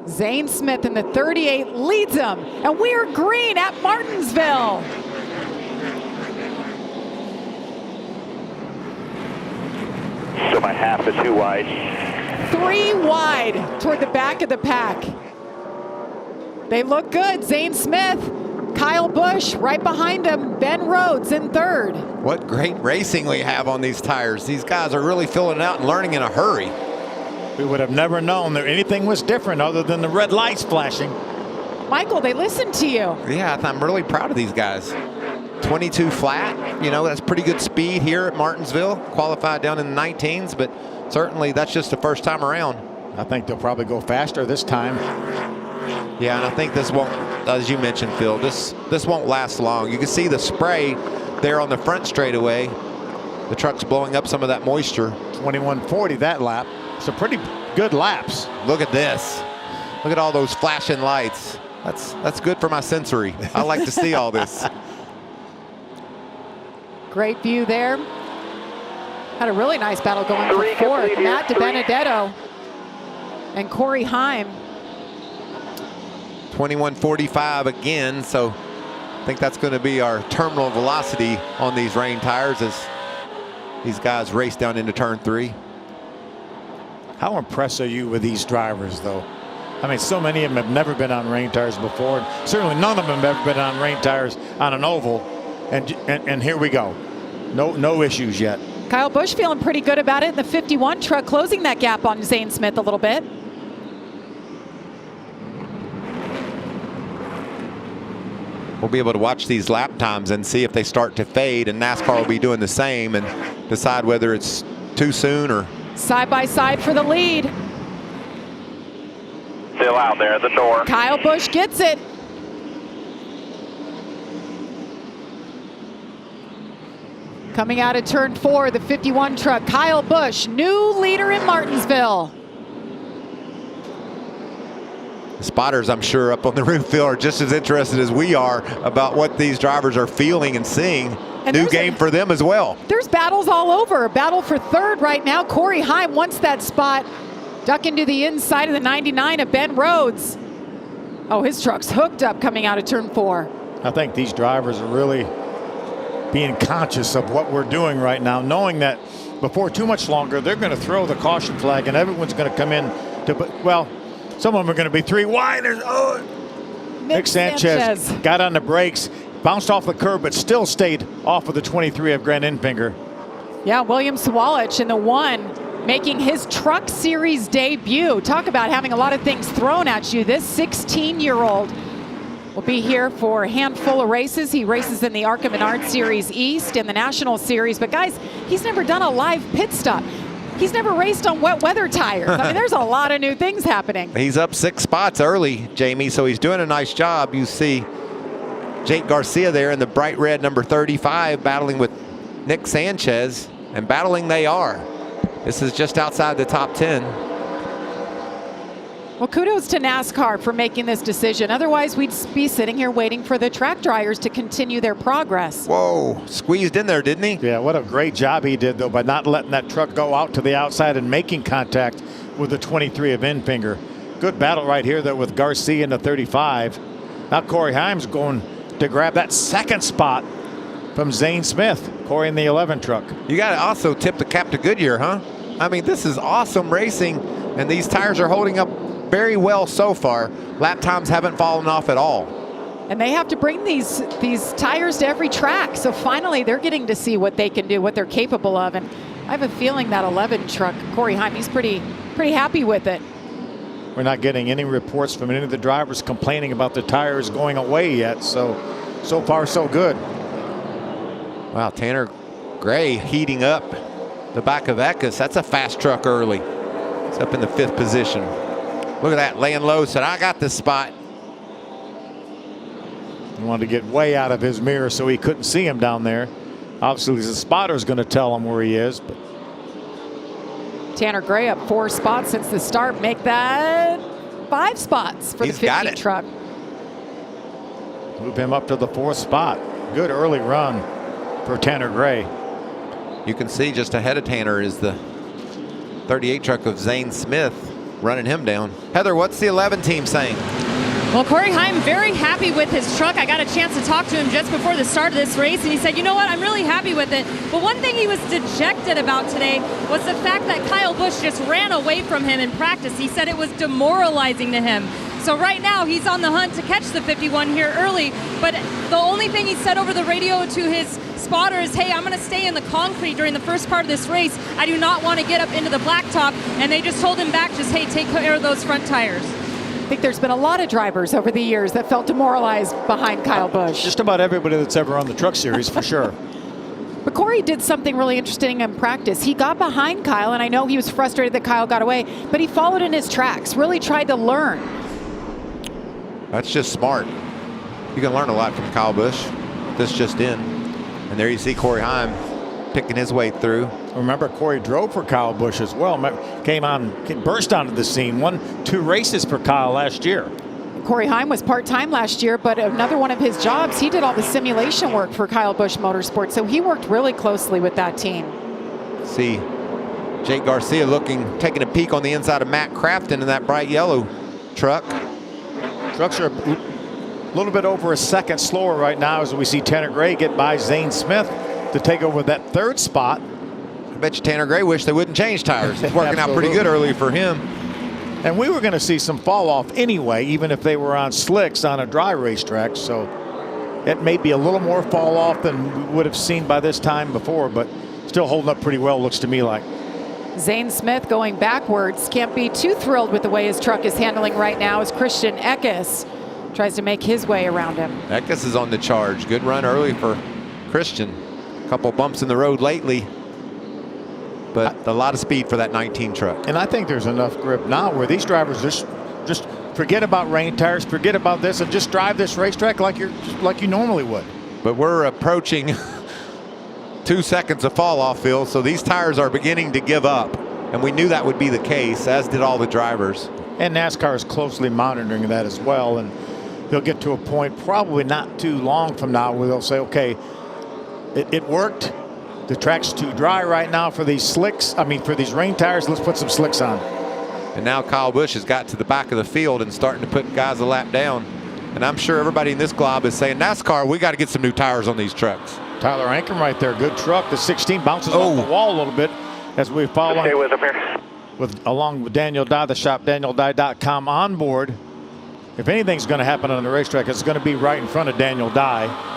Zane Smith in the 38 leads him, and we are green at Martinsville. So my half is 2 wide. 3 wide toward the back of the pack. They look good. Zane Smith, Kyle Busch right behind him, Ben Rhodes in third. What great racing we have on these tires. These guys are really filling it out and learning in a hurry. We would have never known that anything was different other than the red lights flashing. Michael, they listened to you. Yeah, I'm really proud of these guys. 22 flat, you know, that's pretty good speed here at Martinsville. Qualified down in the 19s, but certainly that's just the first time around. I think they'll probably go faster this time. Yeah, and I think this won't, as you mentioned, Phil, this won't last long. You can see the spray there on the front straightaway. The truck's blowing up some of that moisture. 21:40 that lap. It's a pretty good laps. Look at this. Look at all those flashing lights. That's good for my sensory. I like to see all this. Great view there. Had a really nice battle going for fourth. Matt DiBenedetto and Corey Heim. 21:45 again, so I think that's going to be our terminal velocity on these rain tires as these guys race down into turn 3. How impressed are you with these drivers, though? I mean, so many of them have never been on rain tires before. And certainly none of them have ever been on rain tires on an oval. And here we go. No issues yet. Kyle Busch feeling pretty good about it in the 51 truck, closing that gap on Zane Smith a little bit. We'll be able to watch these lap times and see if they start to fade, and NASCAR will be doing the same and decide whether it's too soon or. Side by side for the lead. Still out there at the door. Kyle Busch gets it. Coming out of turn 4, the 51 truck, Kyle Busch, new leader in Martinsville. The spotters, I'm sure, up on the roof, Phil, are just as interested as we are about what these drivers are feeling and seeing. And new game for them as well. There's battles all over. A battle for third right now. Corey Heim wants that spot. Ducking to the inside of the 99 of Ben Rhodes. Oh, his truck's hooked up coming out of turn 4. I think these drivers are really being conscious of what we're doing right now, knowing that before too much longer, they're going to throw the caution flag and everyone's going to come in to, well, some of them are going to be 3 wide. Oh, Nick Sanchez got on the brakes, bounced off the curb, but still stayed off of the 23 of Grant Enfinger. Yeah, William Sawalich in the 1, making his Truck Series debut. Talk about having a lot of things thrown at you. This 16-year-old will be here for a handful of races. He races in the ARCA Menard Series East and the National Series. But guys, he's never done a live pit stop. He's never raced on wet weather tires. I mean, there's a lot of new things happening. He's up 6 spots early, Jamie, so he's doing a nice job. You see Jake Garcia there in the bright red number 35 battling with Nick Sanchez, and battling they are. This is just outside the top 10. Well, kudos to NASCAR for making this decision. Otherwise, we'd be sitting here waiting for the track dryers to continue their progress. Whoa, squeezed in there, didn't he? Yeah, what a great job he did, though, by not letting that truck go out to the outside and making contact with the 23 of Enfinger. Good battle right here, though, with Garcia in the 35. Now Corey Heim's going to grab that second spot from Zane Smith. Corey in the 11 truck. You got to also tip the cap to Goodyear, huh? I mean, this is awesome racing, and these tires are holding up very well so far. Lap times haven't fallen off at all. And they have to bring these tires to every track. So finally, they're getting to see what they can do, what they're capable of. And I have a feeling that 11 truck, Corey Heim, he's pretty happy with it. We're not getting any reports from any of the drivers complaining about the tires going away yet. So far, so good. Wow, Tanner Gray heating up the back of Eckes. That's a fast truck early. It's up in the 5th position. Look at that, laying low, said, I got this spot. He wanted to get way out of his mirror so he couldn't see him down there. Obviously, the spotter's going to tell him where he is. But Tanner Gray up 4 spots since the start. Make that 5 spots for the 50 truck. Move him up to the 4th spot. Good early run for Tanner Gray. You can see just ahead of Tanner is the 38 truck of Zane Smith running him down. Heather, what's the 11 team saying? Well, Corey Heim very happy with his truck. I got a chance to talk to him just before the start of this race, and he said, you know what, I'm really happy with it. But one thing he was dejected about today was the fact that Kyle Busch just ran away from him in practice. He said it was demoralizing to him. So right now he's on the hunt to catch the 51 here early, but the only thing he said over the radio to his spotter is, hey, I'm going to stay in the concrete during the first part of this race. I do not want to get up into the blacktop. And they just told him back, just, hey, take care of those front tires. I think there's been a lot of drivers over the years that felt demoralized behind Kyle Busch. Just about everybody that's ever on the Truck Series, for sure. But Corey did something really interesting in practice. He got behind Kyle, and I know he was frustrated that Kyle got away, but he followed in his tracks, really tried to learn. That's just smart. You can learn a lot from Kyle Busch. This just in. And there you see Corey Heim picking his way through. Remember, Corey drove for Kyle Busch as well. Burst onto the scene. Won 2 races for Kyle last year. Corey Heim was part-time last year, but another one of his jobs, he did all the simulation work for Kyle Busch Motorsports, so he worked really closely with that team. See Jake Garcia taking a peek on the inside of Matt Crafton in that bright yellow truck. Trucks are a little bit over a second slower right now as we see Tanner Gray get by Zane Smith to take over that 3rd spot. I bet you Tanner Gray wished they wouldn't change tires. It's working out pretty good early for him. And we were going to see some fall off anyway, even if they were on slicks on a dry racetrack. So it may be a little more fall off than we would have seen by this time before, but still holding up pretty well, looks to me like. Zane Smith going backwards. Can't be too thrilled with the way his truck is handling right now as Christian Eckes tries to make his way around him. Eckes is on the charge. Good run early for Christian. A couple bumps in the road lately, but a lot of speed for that 19 truck. And I think there's enough grip now where these drivers just forget about rain tires, forget about this, and just drive this racetrack like you normally would. But we're approaching 2 seconds of fall off, Phil, so these tires are beginning to give up, and we knew that would be the case, as did all the drivers. And NASCAR is closely monitoring that as well, and they'll get to a point probably not too long from now where they'll say, okay, it worked. The track's too dry right now for these for these rain tires. Let's put some slicks on. And now Kyle Busch has got to the back of the field and starting to put guys a lap down. And I'm sure everybody in this glob is saying, NASCAR, we got to get some new tires on these trucks. Tyler Ankrum right there, good truck. The 16 bounces off the wall a little bit as we follow. Stay with him here. Along with Daniel Dye, the shop, DanielDye.com on board. If anything's going to happen on the racetrack, it's going to be right in front of Daniel Dye.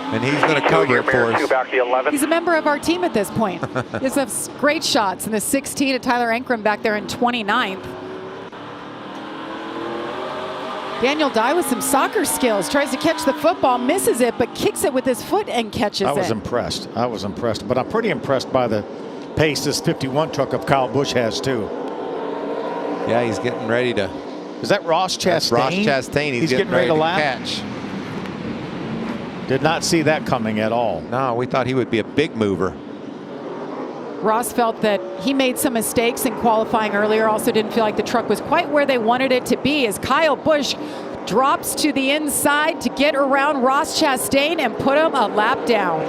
And he's going to cover it for us. He's a member of our team at this point. He has great shots in the 16 of Tyler Ankrum back there in 29th. Daniel Dye with some soccer skills, tries to catch the football, misses it, but kicks it with his foot and catches it. I was impressed, but I'm pretty impressed by the pace this 51 truck of Kyle Busch has too. Yeah, he's getting ready to. Is that Ross Chastain? That's Ross Chastain. He's getting ready to catch. Did not see that coming at all. No, we thought he would be a big mover. Ross felt that he made some mistakes in qualifying earlier. Also didn't feel like the truck was quite where they wanted it to be as Kyle Busch drops to the inside to get around Ross Chastain and put him a lap down.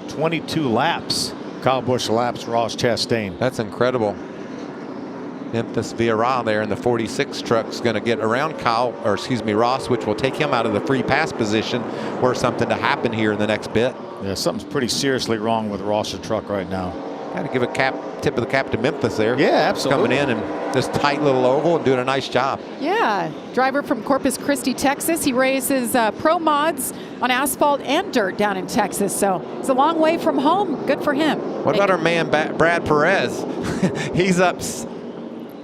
22 laps. Kyle Busch laps Ross Chastain. That's incredible. Memphis Villarreal there in the 46 truck's going to get around Ross, which will take him out of the free pass position were something to happen here in the next bit. Yeah, something's pretty seriously wrong with Ross's truck right now. Got to give a tip of the cap to Memphis there. Yeah, absolutely. Coming in and this tight little oval and doing a nice job. Yeah, driver from Corpus Christi, Texas. He races pro mods on asphalt and dirt down in Texas, so it's a long way from home. Good for him. What about our man Brad Perez? He's up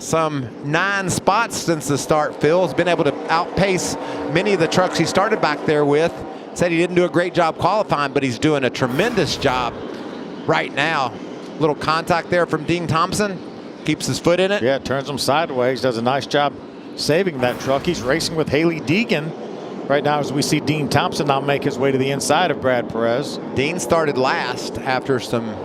some 9 spots since the start. Phil's been able to outpace many of the trucks he started back there with. Said he didn't do a great job qualifying, but he's doing a tremendous job right now. Little contact there from Dean Thompson. Keeps his foot in it. Yeah, turns him sideways. Does a nice job saving that truck. He's racing with Haley Deegan right now as we see Dean Thompson now make his way to the inside of Brad Perez. Dean started last after some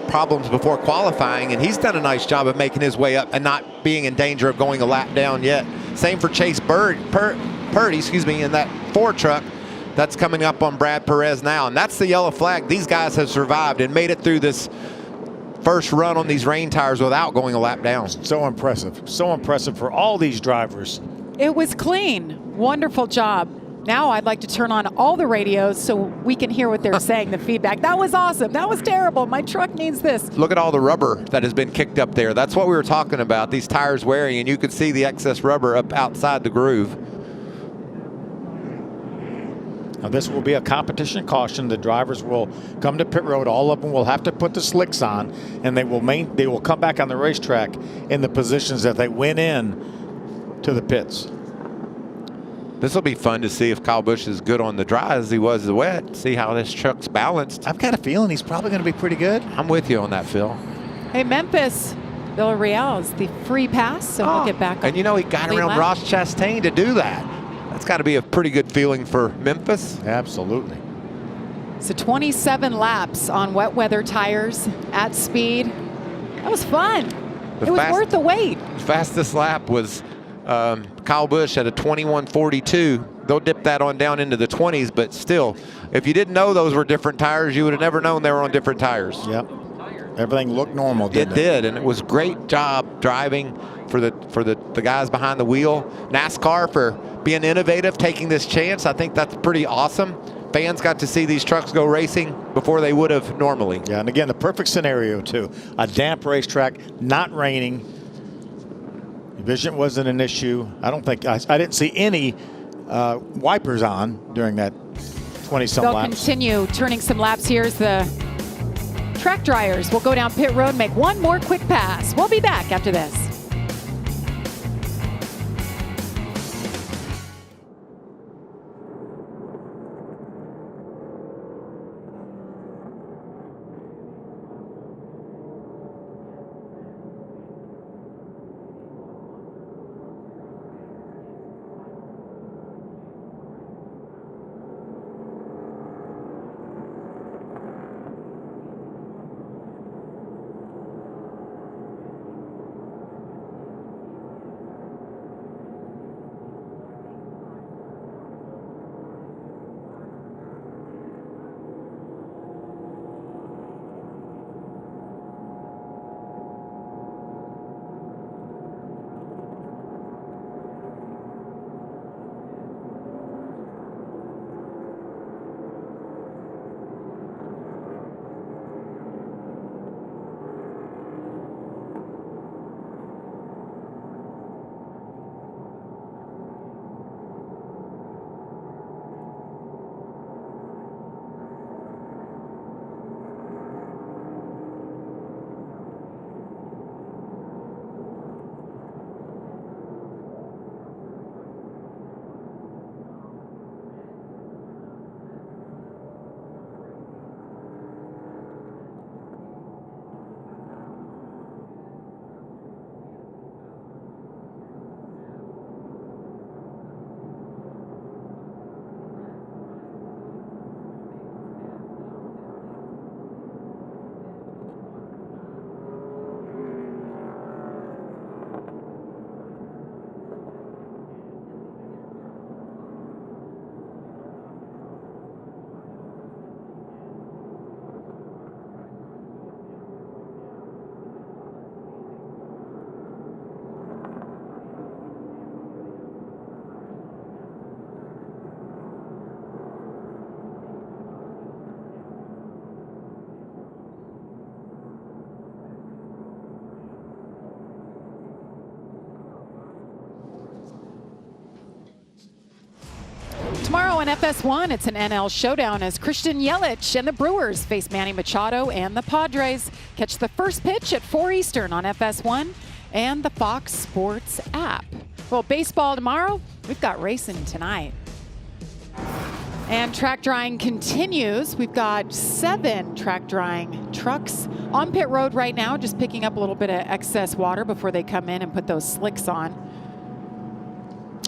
problems before qualifying, and he's done a nice job of making his way up and not being in danger of going a lap down yet. Same for Chase Purdy, in that Ford truck that's coming up on Brad Perez now, and that's the yellow flag. These guys have survived and made it through this first run on these rain tires without going a lap down. So impressive. So impressive for all these drivers. It was clean. Wonderful job. Now I'd like to turn on all the radios so we can hear what they're saying, the feedback. That was awesome. That was terrible. My truck needs this. Look at all the rubber that has been kicked up there. That's what we were talking about, these tires wearing, and you could see the excess rubber up outside the groove. Now this will be a competition caution. The drivers will come to pit road. All of them will have to put the slicks on, and they will come back on the racetrack in the positions that they went in to the pits. This will be fun to see if Kyle Busch is good on the dry as he was the wet. See how this truck's balanced. I've got a feeling he's probably going to be pretty good. I'm with you on that, Phil. Hey, Memphis, Villarreal is the free pass, so we'll get back on. And you know, he got lead around lap. Ross Chastain to do that. That's got to be a pretty good feeling for Memphis. Absolutely. So 27 laps on wet weather tires at speed. That was fun. It was worth the wait. The fastest lap was Kyle Busch at a 21:42. They'll dip that on down into the 20s, but still, if you didn't know those were different tires, you would have never known they were on different tires. Yep. Everything looked normal, didn't it? It did, and it was great job driving for the guys behind the wheel. NASCAR for being innovative, taking this chance. I think that's pretty awesome. Fans got to see these trucks go racing before they would have normally. Yeah, and again, the perfect scenario too. A damp racetrack, not raining. Vision wasn't an issue. I don't think I didn't see any wipers on during that 20-some They'll laps. continue turning some laps here as the track dryers will go down pit road and make one more quick pass. We'll be back after this. Tomorrow on FS1, it's an NL showdown as Christian Yelich and the Brewers face Manny Machado and the Padres. Catch the first pitch at 4 Eastern on FS1 and the Fox Sports app. Well, baseball tomorrow, we've got racing tonight. And track drying continues. We've got 7 track drying trucks on pit road right now, just picking up a little bit of excess water before they come in and put those slicks on.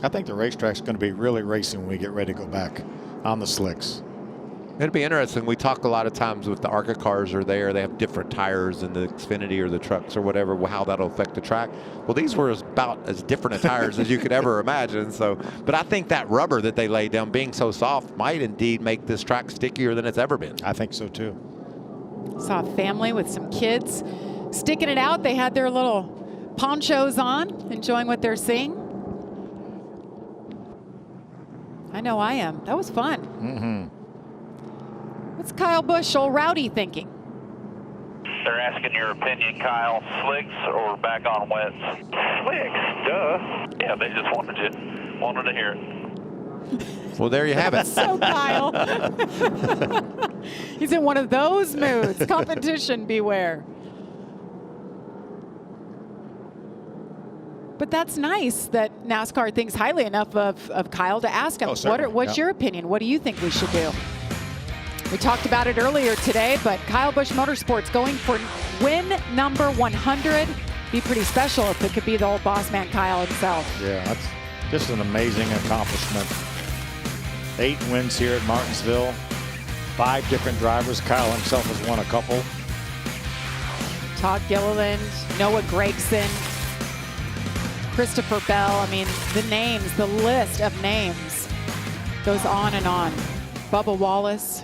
I think the racetrack's going to be really racing when we get ready to go back on the slicks. It'll be interesting. We talk a lot of times with the ARCA cars are there. They have different tires in the Xfinity or the trucks or whatever, how that'll affect the track. Well, these were about as different a tires as you could ever imagine. So, but I think that rubber that they laid down being so soft might indeed make this track stickier than it's ever been. I think so too. Saw a family with some kids sticking it out. They had their little ponchos on, enjoying what they're seeing. I know I am. That was fun. What's Kyle Busch, old Rowdy, thinking? They're asking your opinion, Kyle. Slicks or back on wets? Slicks, duh. Yeah, they just wanted to hear it. Well, there you have it. So Kyle. He's in one of those moods. Competition, beware. But that's nice that NASCAR thinks highly enough of Kyle to ask him, what's your opinion? What do you think we should do? We talked about it earlier today, but Kyle Busch Motorsports going for win number 100. Be pretty special if it could be the old boss man Kyle himself. Yeah, that's just an amazing accomplishment. 8 wins here at Martinsville. 5 different drivers. Kyle himself has won a couple. Todd Gilliland, Noah Gragson, Christopher Bell. I mean, the names, the list of names goes on and on. Bubba Wallace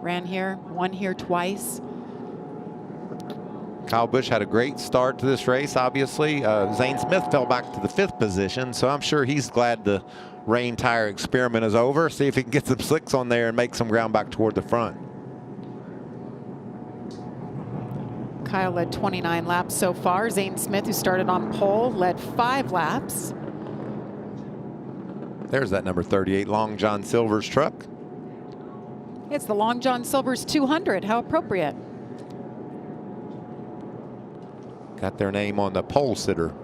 ran here, won here twice. Kyle Busch had a great start to this race, obviously. Zane Smith fell back to the 5th position, so I'm sure he's glad the rain tire experiment is over. See if he can get some slicks on there and make some ground back toward the front. Kyle led 29 laps so far. Zane Smith, who started on pole, led 5 laps. There's that number 38 Long John Silver's truck. It's the Long John Silver's 200. How appropriate. Got their name on the pole sitter.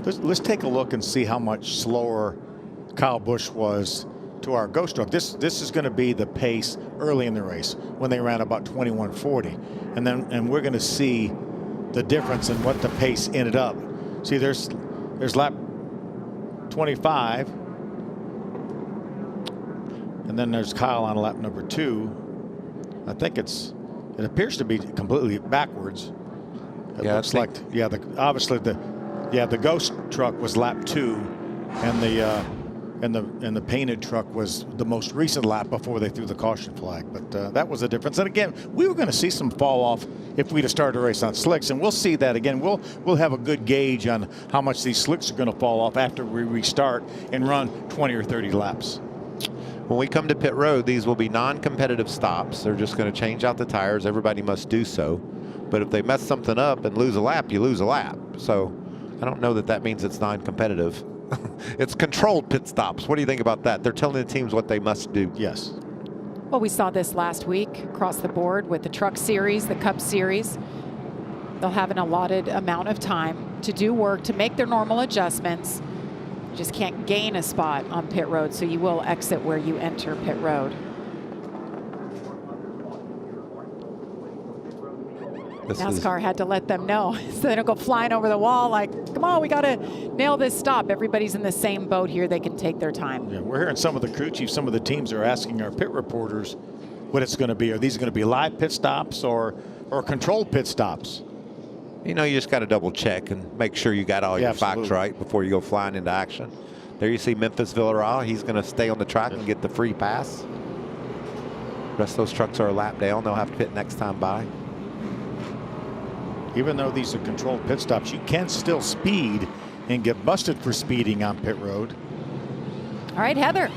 Let's take a look and see how much slower Kyle Busch was to our Ghost truck. This is going to be the pace early in the race when they ran about 21:40, and we're going to see the difference in what the pace ended up. See, there's lap 25, and then there's Kyle on lap number 2. I think it appears to be completely backwards. It looks like the Ghost truck was lap 2, and the painted truck was the most recent lap before they threw the caution flag. But that was a difference. And again, we were going to see some fall off if we'd have started a race on slicks, and we'll see that again. We'll have a good gauge on how much these slicks are going to fall off after we restart and run 20 or 30 laps. When we come to pit road, these will be non-competitive stops. They're just going to change out the tires. Everybody must do so. But if they mess something up and lose a lap, you lose a lap. So I don't know that that means it's non-competitive. It's controlled pit stops. What do you think about that? They're telling the teams what they must do. Yes. Well, we saw this last week across the board with the Truck Series, the Cup Series. They'll have an allotted amount of time to do work, to make their normal adjustments. You just can't gain a spot on pit road, so you will exit where you enter pit road. NASCAR had to let them know so they don't go flying over the wall like, come on, we got to nail this stop. Everybody's in the same boat here. They can take their time. Yeah, we're hearing some of the crew chiefs, some of the teams are asking our pit reporters what it's going to be. Are these going to be live pit stops or controlled pit stops? You know, you just got to double check and make sure you got all your facts right before you go flying into action. There you see Memphis Villarreal. He's going to stay on the track and get the free pass. The rest of those trucks are a lap down. They'll have to pit next time by. Even though these are controlled pit stops, you can still speed and get busted for speeding on pit road. All right, Heather.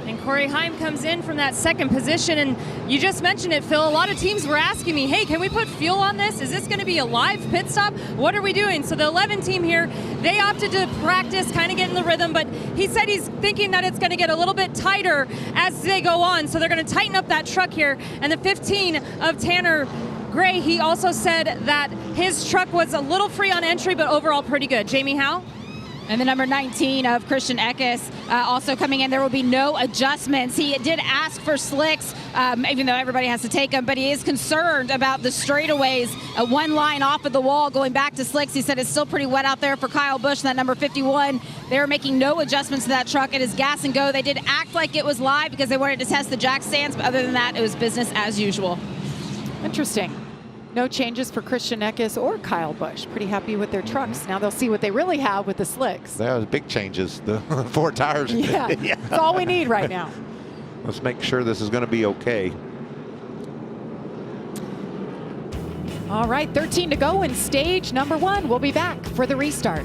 And Corey Heim comes in from that 2nd position, and you just mentioned it, Phil. A lot of teams were asking me, hey, can we put fuel on this? Is this going to be a live pit stop? What are we doing? So the 11 team here, they opted to practice, kind of get in the rhythm, but he said he's thinking that it's going to get a little bit tighter as they go on. So they're going to tighten up that truck here. And the 15 of Tanner Gray, he also said that his truck was a little free on entry, but overall pretty good. Jamie Howe? And the number 19 of Christian Eckes also coming in. There will be no adjustments. He did ask for slicks, even though everybody has to take them, but he is concerned about the straightaways. One line off of the wall going back to slicks. He said it's still pretty wet out there for Kyle Busch, that number 51. They're making no adjustments to that truck. It is gas and go. They did act like it was live because they wanted to test the jack stands, but other than that, it was business as usual. Interesting. No changes for Christian Eckes or Kyle Busch. Pretty happy with their trucks. Now they'll see what they really have with the slicks. There was big changes. The 4 tires. Yeah, that's all we need right now. Let's make sure this is going to be okay. All right, 13 to go in stage number 1. We'll be back for the restart.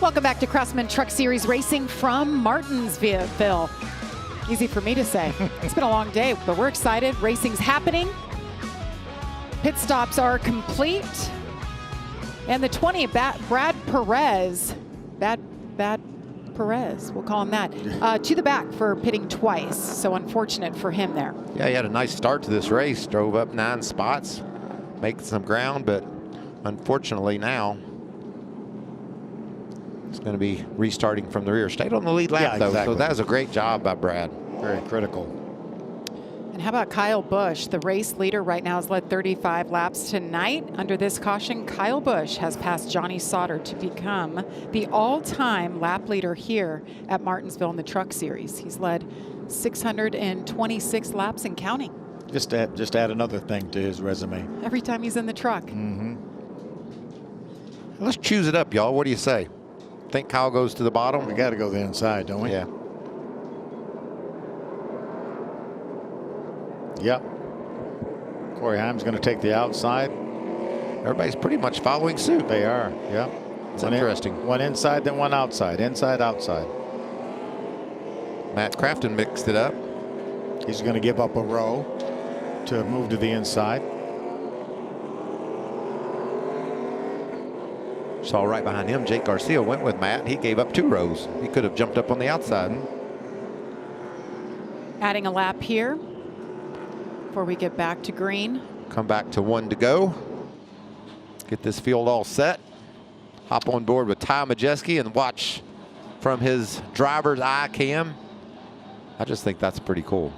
Welcome back to Craftsman Truck Series Racing from Martinsville. Easy for me to say. It's been a long day, but we're excited. Racing's happening. Pit stops are complete. And the 20, Brad Perez, bad Perez, we'll call him that, to the back for pitting twice. So unfortunate for him there. Yeah, he had a nice start to this race. Drove up 9 spots, making some ground, but unfortunately now it's going to be restarting from the rear. Stayed on the lead lap, though, so that was a great job by Brad. Very critical. And how about Kyle Busch? The race leader right now has led 35 laps tonight. Under this caution, Kyle Busch has passed Johnny Sauter to become the all-time lap leader here at Martinsville in the Truck Series. He's led 626 laps and counting. Just add another thing to his resume. Every time he's in the truck. Mm-hmm. Let's choose it up, y'all. What do you say? Think Kyle goes to the bottom? We got to go the inside, don't we? Yeah. Yep. Corey Heim's going to take the outside. Everybody's pretty much following suit. They are, yep. It's interesting. One inside, then one outside. Inside, outside. Matt Crafton mixed it up. He's going to give up a row to move to the inside. Saw right behind him, Jake Garcia went with Matt. He gave up 2 rows. He could have jumped up on the outside. Adding a lap here before we get back to green. Come back to 1 to go. Get this field all set. Hop on board with Ty Majeski and watch from his driver's eye cam. I just think that's pretty cool.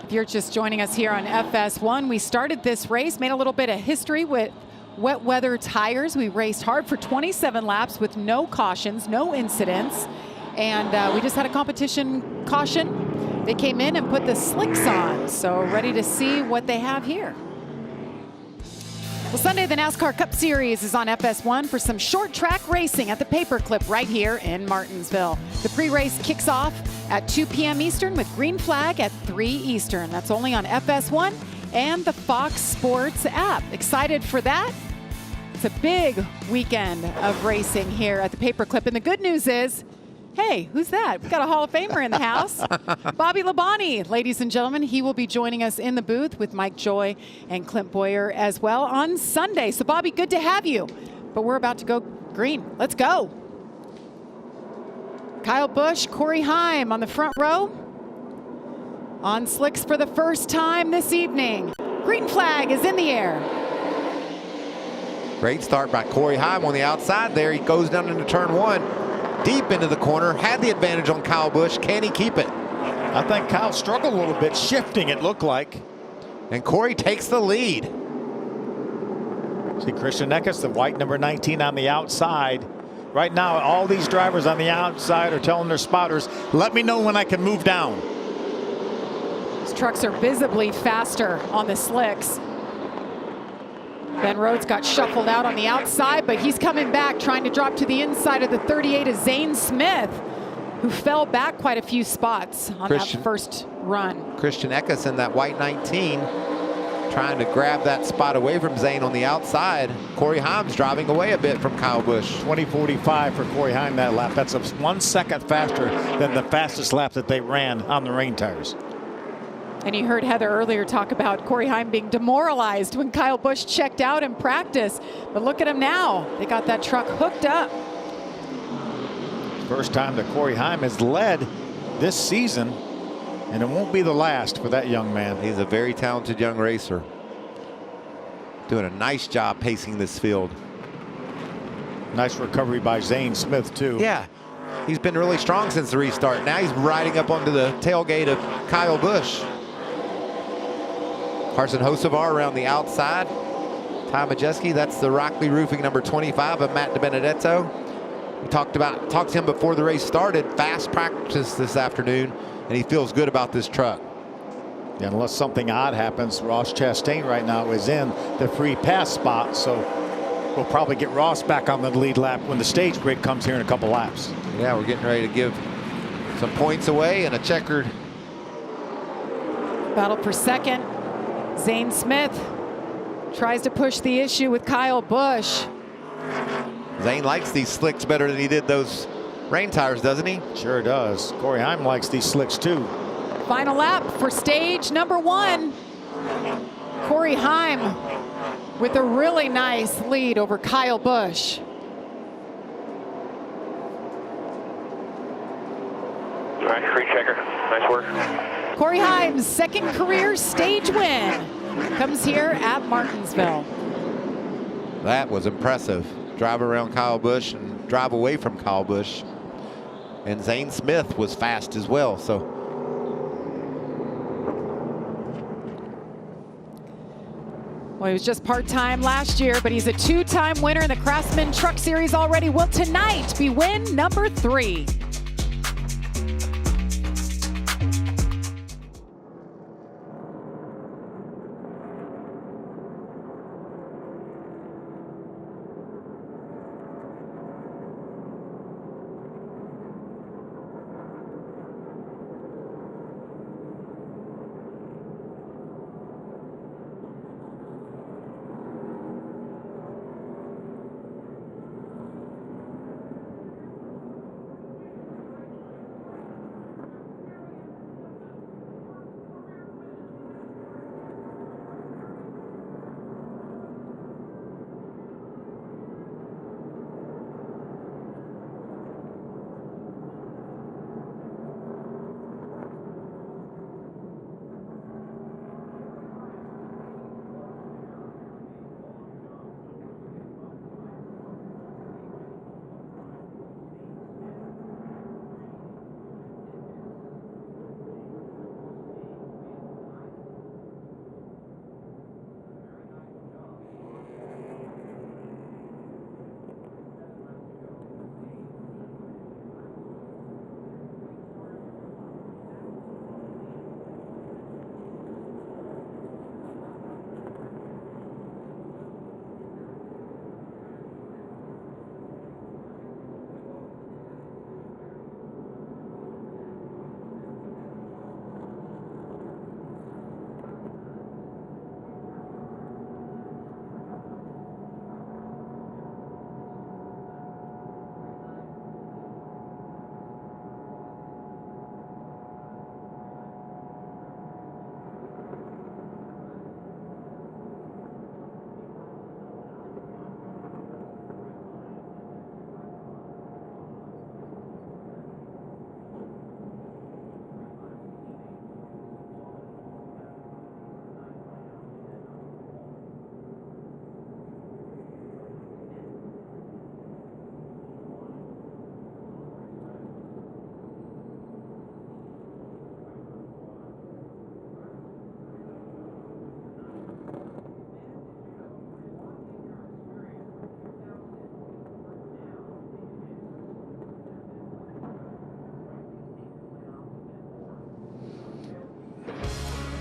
If you're just joining us here on FS1, we started this race, made a little bit of history with wet weather tires. We raced hard for 27 laps with no cautions, no incidents. And we just had a competition caution. They came in and put the slicks on, so ready to see what they have here. Well, Sunday, the NASCAR Cup Series is on FS1 for some short track racing at the Paperclip right here in Martinsville. The pre-race kicks off at 2 p.m. Eastern with green flag at 3 Eastern. That's only on FS1 and the Fox Sports app. Excited for that? It's a big weekend of racing here at the Paperclip. And the good news is, hey, who's that? We've got a Hall of Famer in the house. Bobby Labonte, ladies and gentlemen. He will be joining us in the booth with Mike Joy and Clint Boyer as well on Sunday. So, Bobby, good to have you. But we're about to go green. Let's go. Kyle Busch, Corey Heim on the front row. On slicks for the first time this evening. Green flag is in the air. Great start by Corey Heim on the outside there. He goes down into turn 1. Deep into the corner, had the advantage on Kyle Busch. Can he keep it? I think Kyle struggled a little bit, shifting it looked like. And Corey takes the lead. See Christian Eckes, the white number 19 on the outside. Right now, all these drivers on the outside are telling their spotters, let me know when I can move down. These trucks are visibly faster on the slicks. Ben Rhodes got shuffled out on the outside, but he's coming back, trying to drop to the inside of the 38 of Zane Smith, who fell back quite a few spots on that first run. Christian Eckes in that white 19, trying to grab that spot away from Zane on the outside. Corey Heim's driving away a bit from Kyle Busch. 20:45 for Corey Heim that lap. That's 1 second faster than the fastest lap that they ran on the rain tires. And you heard Heather earlier talk about Corey Heim being demoralized when Kyle Busch checked out in practice. But look at him now. They got that truck hooked up. First time that Corey Heim has led this season, and it won't be the last for that young man. He's a very talented young racer. Doing a nice job pacing this field. Nice recovery by Zane Smith, too. Yeah. He's been really strong since the restart. Now he's riding up onto the tailgate of Kyle Busch. Carson Hocevar around the outside. Ty Majeski, that's the Rockley Roofing number 25 of Matt DiBenedetto. We talked to him before the race started. Fast practice this afternoon, and he feels good about this truck. Yeah, unless something odd happens, Ross Chastain right now is in the free pass spot, so we'll probably get Ross back on the lead lap when the stage break comes here in a couple laps. Yeah, we're getting ready to give some points away and a checkered battle for second. Zane Smith tries to push the issue with Kyle Busch. Zane likes these slicks better than he did those rain tires, doesn't he? Sure does. Corey Heim likes these slicks too. Final lap for stage number 1. Corey Heim with a really nice lead over Kyle Busch. All right, free checker. Nice work. Corey Heim's second career stage win comes here at Martinsville. That was impressive. Drive around Kyle Busch and drive away from Kyle Busch. And Zane Smith was fast as well. So well, he was just part-time last year, but he's a 2-time winner in the Craftsman Truck Series already. Will tonight be win number 3.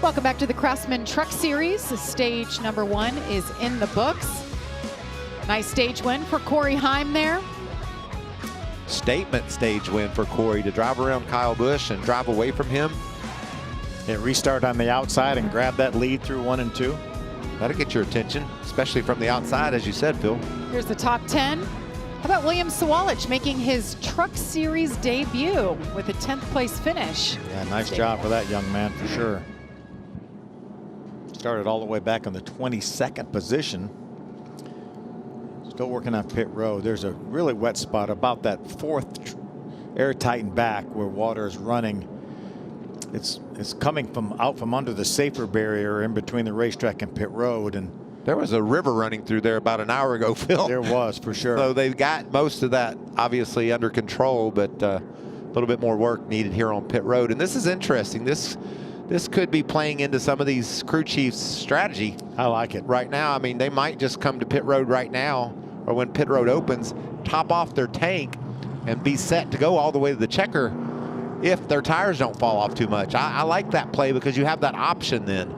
Welcome back to the Craftsman Truck Series. Stage number 1 is in the books. Nice stage win for Corey Heim there. Statement stage win for Corey to drive around Kyle Busch and drive away from him. Yeah, restart on the outside and grab that lead through 1 and 2. That'll get your attention, especially from the outside, as you said, Phil. Here's the top 10. How about William Sawalich making his Truck Series debut with a 10th place finish? Yeah, nice job for that young man, for sure. Started all the way back on the 22nd position. Still working on pit road. There's a really wet spot about that 4th air tightened back where water is running. It's coming out from under the safer barrier in between the racetrack and pit road. And there was a river running through there about an hour ago, Phil. There was, for sure. So they've got most of that obviously under control, but a little bit more work needed here on pit road. And this is interesting. This could be playing into some of these crew chiefs' strategy. I like it. Right now, I mean, they might just come to pit road right now, or when pit road opens, top off their tank and be set to go all the way to the checker if their tires don't fall off too much. I like that play because you have that option then.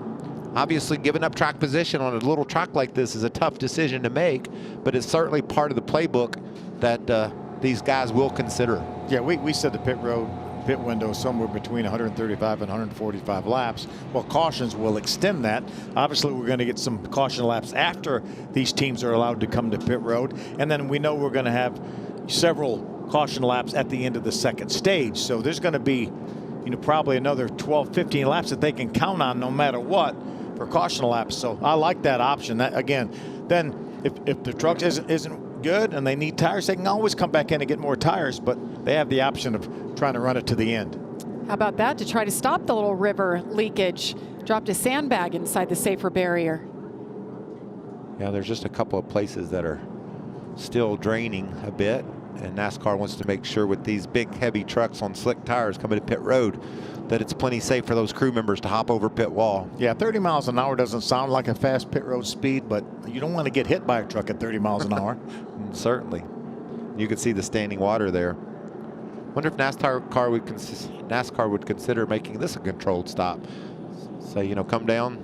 Obviously, giving up track position on a little track like this is a tough decision to make, but it's certainly part of the playbook that these guys will consider. Yeah, we said the pit window somewhere between 135 and 145 laps. Well, cautions will extend that. Obviously, we're going to get some caution laps after these teams are allowed to come to pit road. And then we know we're going to have several caution laps at the end of the second stage. So there's going to be, probably another 12, 15 laps that they can count on no matter what for caution laps. So I like that option. That, again, then if the truck isn't good and they need tires, they can always come back in and get more tires, but they have the option of trying to run it to the end. How about that to try to stop the little river leakage? Dropped a sandbag inside the safer barrier. Yeah, there's just a couple of places that are still draining a bit, and NASCAR wants to make sure with these big heavy trucks on slick tires coming to pit road that it's plenty safe for those crew members to hop over pit wall. Yeah, 30 miles an hour doesn't sound like a fast pit road speed, but you don't want to get hit by a truck at 30 miles an hour. Certainly. You can see the standing water there. Wonder if NASCAR would consider making this a controlled stop. So, come down.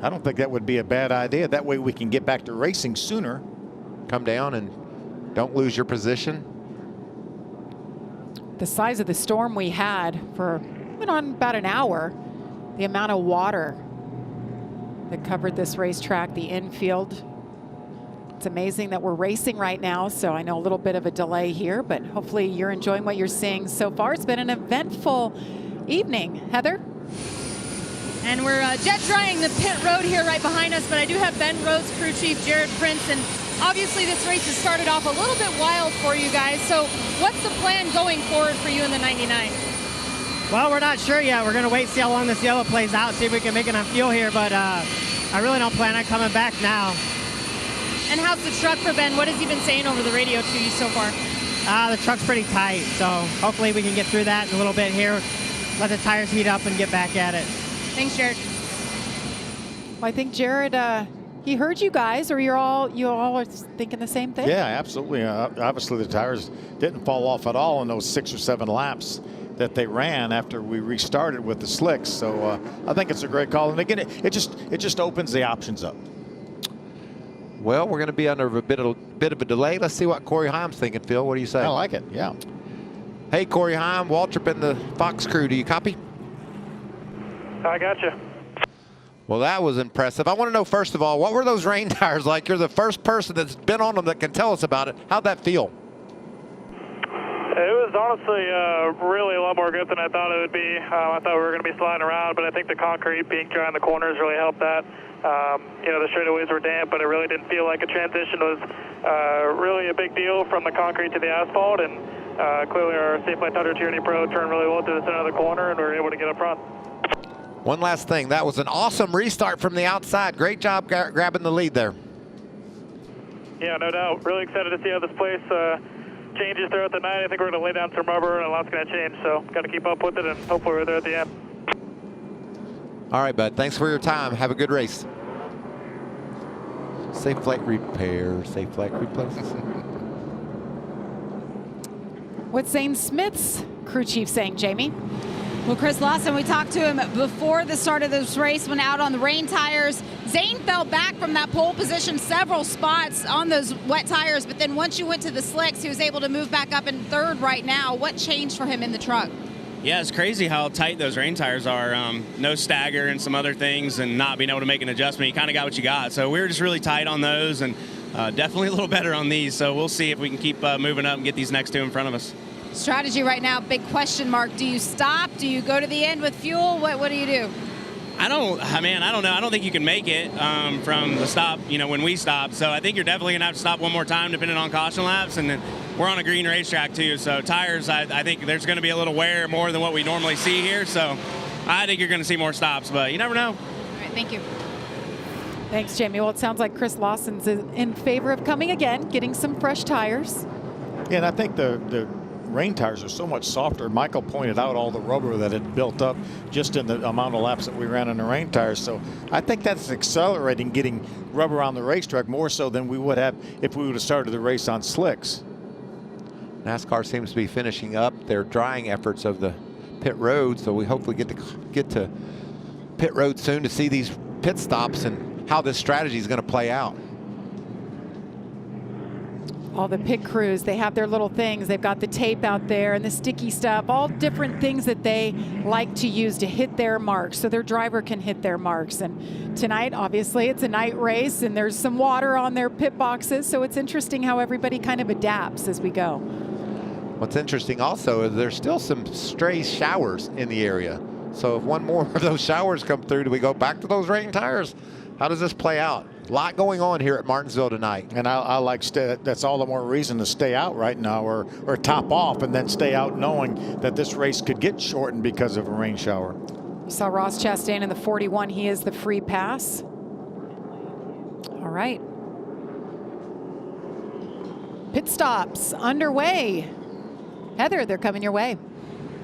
I don't think that would be a bad idea. That way we can get back to racing sooner. Come down and don't lose your position. The size of the storm we had for on about an hour, the amount of water that covered this racetrack, the infield. It's amazing that we're racing right now, so I know a little bit of a delay here, but hopefully you're enjoying what you're seeing so far. It's been an eventful evening. Heather? And we're jet drying the pit road here right behind us, but I do have Ben Rhodes crew chief Jared Prince, and obviously this race has started off a little bit wild for you guys. So what's the plan going forward for you in the 99? Well, we're not sure yet. We're going to wait, see how long this yellow plays out, see if we can make enough fuel here, but I really don't plan on coming back now. And how's the truck for Ben? What has he been saying over the radio to you so far? The truck's pretty tight, so hopefully we can get through that in a little bit here, let the tires heat up and get back at it. Thanks, Jared. Well, I think Jared, he heard you guys, or you all are thinking the same thing? Yeah, absolutely. Obviously, the tires didn't fall off at all in those 6 or 7 laps that they ran after we restarted with the slicks. So I think it's a great call. And again, it just opens the options up. Well, we're going to be under a bit of a delay. Let's see what Corey Heim's thinking, Phil. What do you say? I like it, yeah. Hey, Corey Heim, Waltrip and the Fox crew. Do you copy? I got you. Well, that was impressive. I want to know, first of all, what were those rain tires like? You're the first person that's been on them that can tell us about it. How'd that feel? It was honestly really a lot more good than I thought it would be. I thought we were going to be sliding around, but I think the concrete being dry in the corners really helped that. The straightaways were damp, but it really didn't feel like a transition was really a big deal from the concrete to the asphalt. And clearly our Safe Light Thunder Tyranny Pro turned really well to the center of the corner, and we were able to get up front. One last thing. That was an awesome restart from the outside. Great job grabbing the lead there. Yeah, no doubt. Really excited to see how this place changes throughout the night. I think we're going to lay down some rubber, and a lot's going to change. So got to keep up with it, and hopefully we're there at the end. All right, bud. Thanks for your time. Have a good race. Safe flight repair. Safe flight replace. What's Zane Smith's crew chief saying, Jamie? Well, Chris Lawson, we talked to him before the start of this race, went out on the rain tires. Zane fell back from that pole position several spots on those wet tires, but then once you went to the slicks, he was able to move back up in third right now. What changed for him in the truck? Yeah, it's crazy how tight those rain tires are. No stagger and some other things, and not being able to make an adjustment. You kind of got what you got. So we were just really tight on those, and definitely a little better on these. So we'll see if we can keep moving up and get these next two in front of us. Strategy right now, big question mark. Do you stop? Do you go to the end with fuel? What do you do? I don't know. I don't think you can make it from the stop, when we stop. So I think you're definitely going to have to stop one more time depending on caution laps. And then we're on a green racetrack too. So tires, I think there's going to be a little wear more than what we normally see here. So I think you're going to see more stops, but you never know. All right, thank you. Thanks, Jamie. Well, it sounds like Chris Lawson's in favor of coming again, getting some fresh tires. Yeah, and I think the rain tires are so much softer. Michael pointed out all the rubber that had built up just in the amount of laps that we ran on the rain tires. So I think that's accelerating getting rubber on the racetrack more so than we would have if we would have started the race on slicks. NASCAR seems to be finishing up their drying efforts of the pit road, so we hopefully get to pit road soon to see these pit stops and how this strategy is going to play out. All the pit crews, they have their little things. They've got the tape out there and the sticky stuff, all different things that they like to use to hit their marks so their driver can hit their marks. And tonight, obviously, it's a night race and there's some water on their pit boxes, so it's interesting how everybody kind of adapts as we go. What's interesting also is there's still some stray showers in the area. So if one more of those showers come through, do we go back to those rain tires? How does this play out? A lot going on here at Martinsville tonight. And I like that's all the more reason to stay out right now or top off and then stay out knowing that this race could get shortened because of a rain shower. You saw Ross Chastain in the 41. He is the free pass. All right. Pit stops underway. Heather, they're coming your way.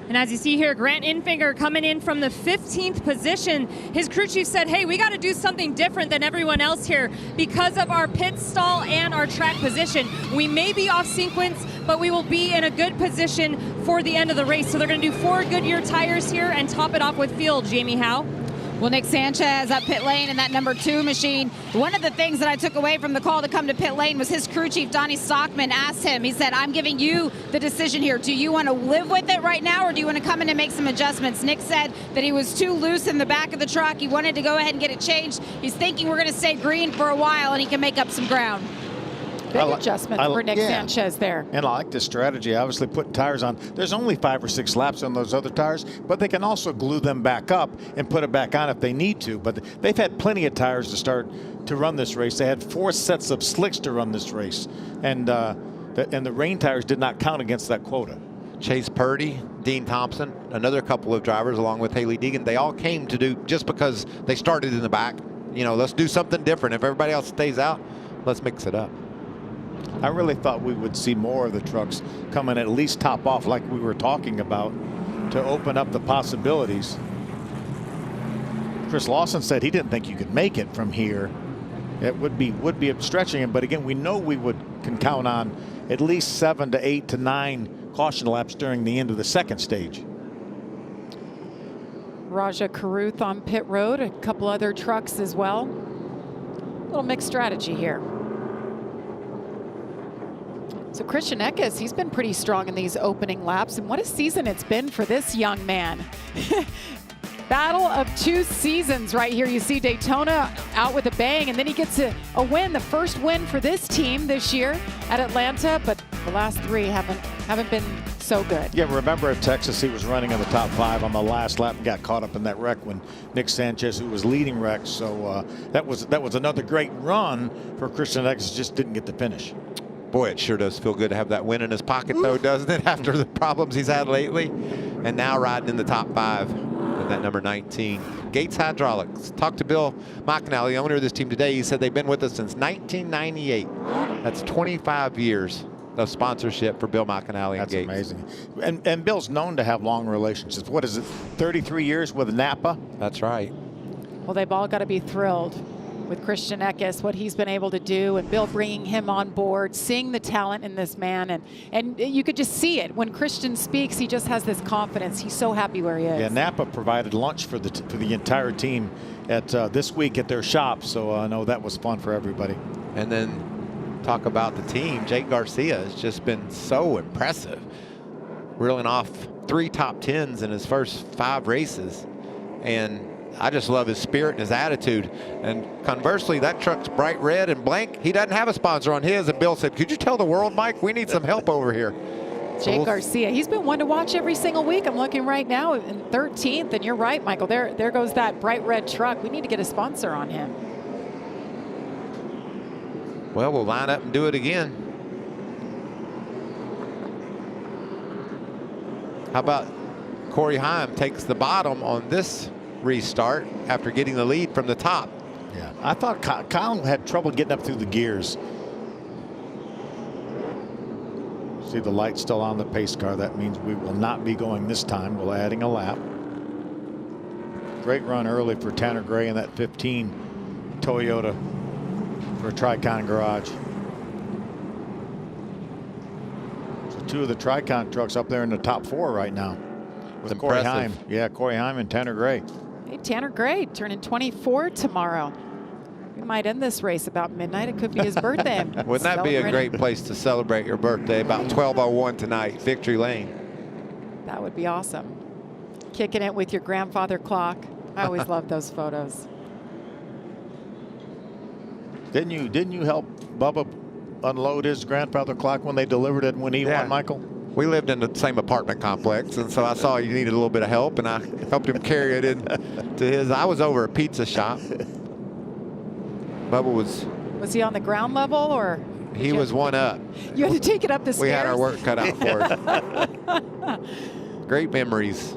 And as you see here, Grant Infinger coming in from the 15th position. His crew chief said, hey, we got to do something different than everyone else here because of our pit stall and our track position. We may be off sequence, but we will be in a good position for the end of the race. So they're going to do 4 Goodyear tires here and top it off with fuel. Jamie Howe. Well, Nick Sanchez up pit lane in that number 2 machine. One of the things that I took away from the call to come to pit lane was his crew chief, Donnie Stockman, asked him, he said, I'm giving you the decision here. Do you want to live with it right now or do you want to come in and make some adjustments? Nick said that he was too loose in the back of the truck. He wanted to go ahead and get it changed. He's thinking we're going to stay green for a while and he can make up some ground. Big adjustment for Nick Sanchez there. And I like this strategy. Obviously putting tires on. There's only 5 or 6 laps on those other tires, but they can also glue them back up and put it back on if they need to. But they've had plenty of tires to run this race. They had 4 sets of slicks to run this race. And the rain tires did not count against that quota. Chase Purdy, Dean Thompson, another couple of drivers along with Haley Deegan, they all came to do, just because they started in the back, let's do something different. If everybody else stays out, let's mix it up. I really thought we would see more of the trucks coming at least top off like we were talking about to open up the possibilities. Chris Lawson said he didn't think you could make it from here. It would be stretching him, but again, we know we can count on at least 7 to 8 to 9 caution laps during the end of the second stage. Raja Karuth on pit road, a couple other trucks as well. A little mixed strategy here. So Christian Eckes, he's been pretty strong in these opening laps, and what a season it's been for this young man. Battle of 2 seasons right here. You see Daytona out with a bang, and then he gets a win, the first win for this team this year at Atlanta, but the last 3 haven't been so good. Yeah, remember at Texas, he was running in the top 5 on the last lap and got caught up in that wreck when Nick Sanchez, who was leading, wrecked. So that was another great run for Christian Eckes, just didn't get the finish. Boy, it sure does feel good to have that win in his pocket, though, doesn't it, after the problems he's had lately? And now riding in the top 5 with that number 19. Gates Hydraulics. Talked to Bill McAnally, the owner of this team, today. He said they've been with us since 1998. That's 25 years of sponsorship for Bill McAnally and Gates. That's amazing. And Bill's known to have long relationships. What is it, 33 years with Napa? That's right. Well, they've all got to be thrilled with Christian Eckes, what he's been able to do, and Bill bringing him on board, seeing the talent in this man. And you could just see it. When Christian speaks, he just has this confidence. He's so happy where he is. Yeah, Napa provided lunch for the entire team at this week at their shop. So I know that was fun for everybody. And then talk about the team. Jake Garcia has just been so impressive, reeling off 3 top 10s in his first 5 races. And I just love his spirit and his attitude. And conversely, that truck's bright red and blank. He doesn't have a sponsor on his. And Bill said, could you tell the world, Mike, we need some help over here. Jake Garcia, he's been one to watch every single week. I'm looking right now in 13th, and you're right, Michael. There goes that bright red truck. We need to get a sponsor on him. Well, we'll line up and do it again. How about Corey Heim takes the bottom on this restart after getting the lead from the top? Yeah, I thought Kyle had trouble getting up through the gears. See the light still on the pace car. That means we will not be going this time. We're adding a lap. Great run early for Tanner Gray in that 15 Toyota for Tricon Garage. So 2 of the Tricon trucks up there in the top 4 right now. With Corey Heim. Yeah, Corey Heim and Tanner Gray. Hey, Tanner Gray turning 24 tomorrow. We might end this race about midnight. It could be his birthday. Wouldn't that be a great place to celebrate your birthday? About 12:01 tonight, Victory Lane. That would be awesome. Kicking it with your grandfather clock. I always love those photos. Didn't you help Bubba unload his grandfather clock when they delivered it when he won, Michael? We lived in the same apartment complex, and so I saw you needed a little bit of help, and I helped him carry it in to his. I was over a pizza shop. Bubba Was he on the ground level, or? He was one up. You had to take it up the stairs? We had our work cut out for us. Great memories.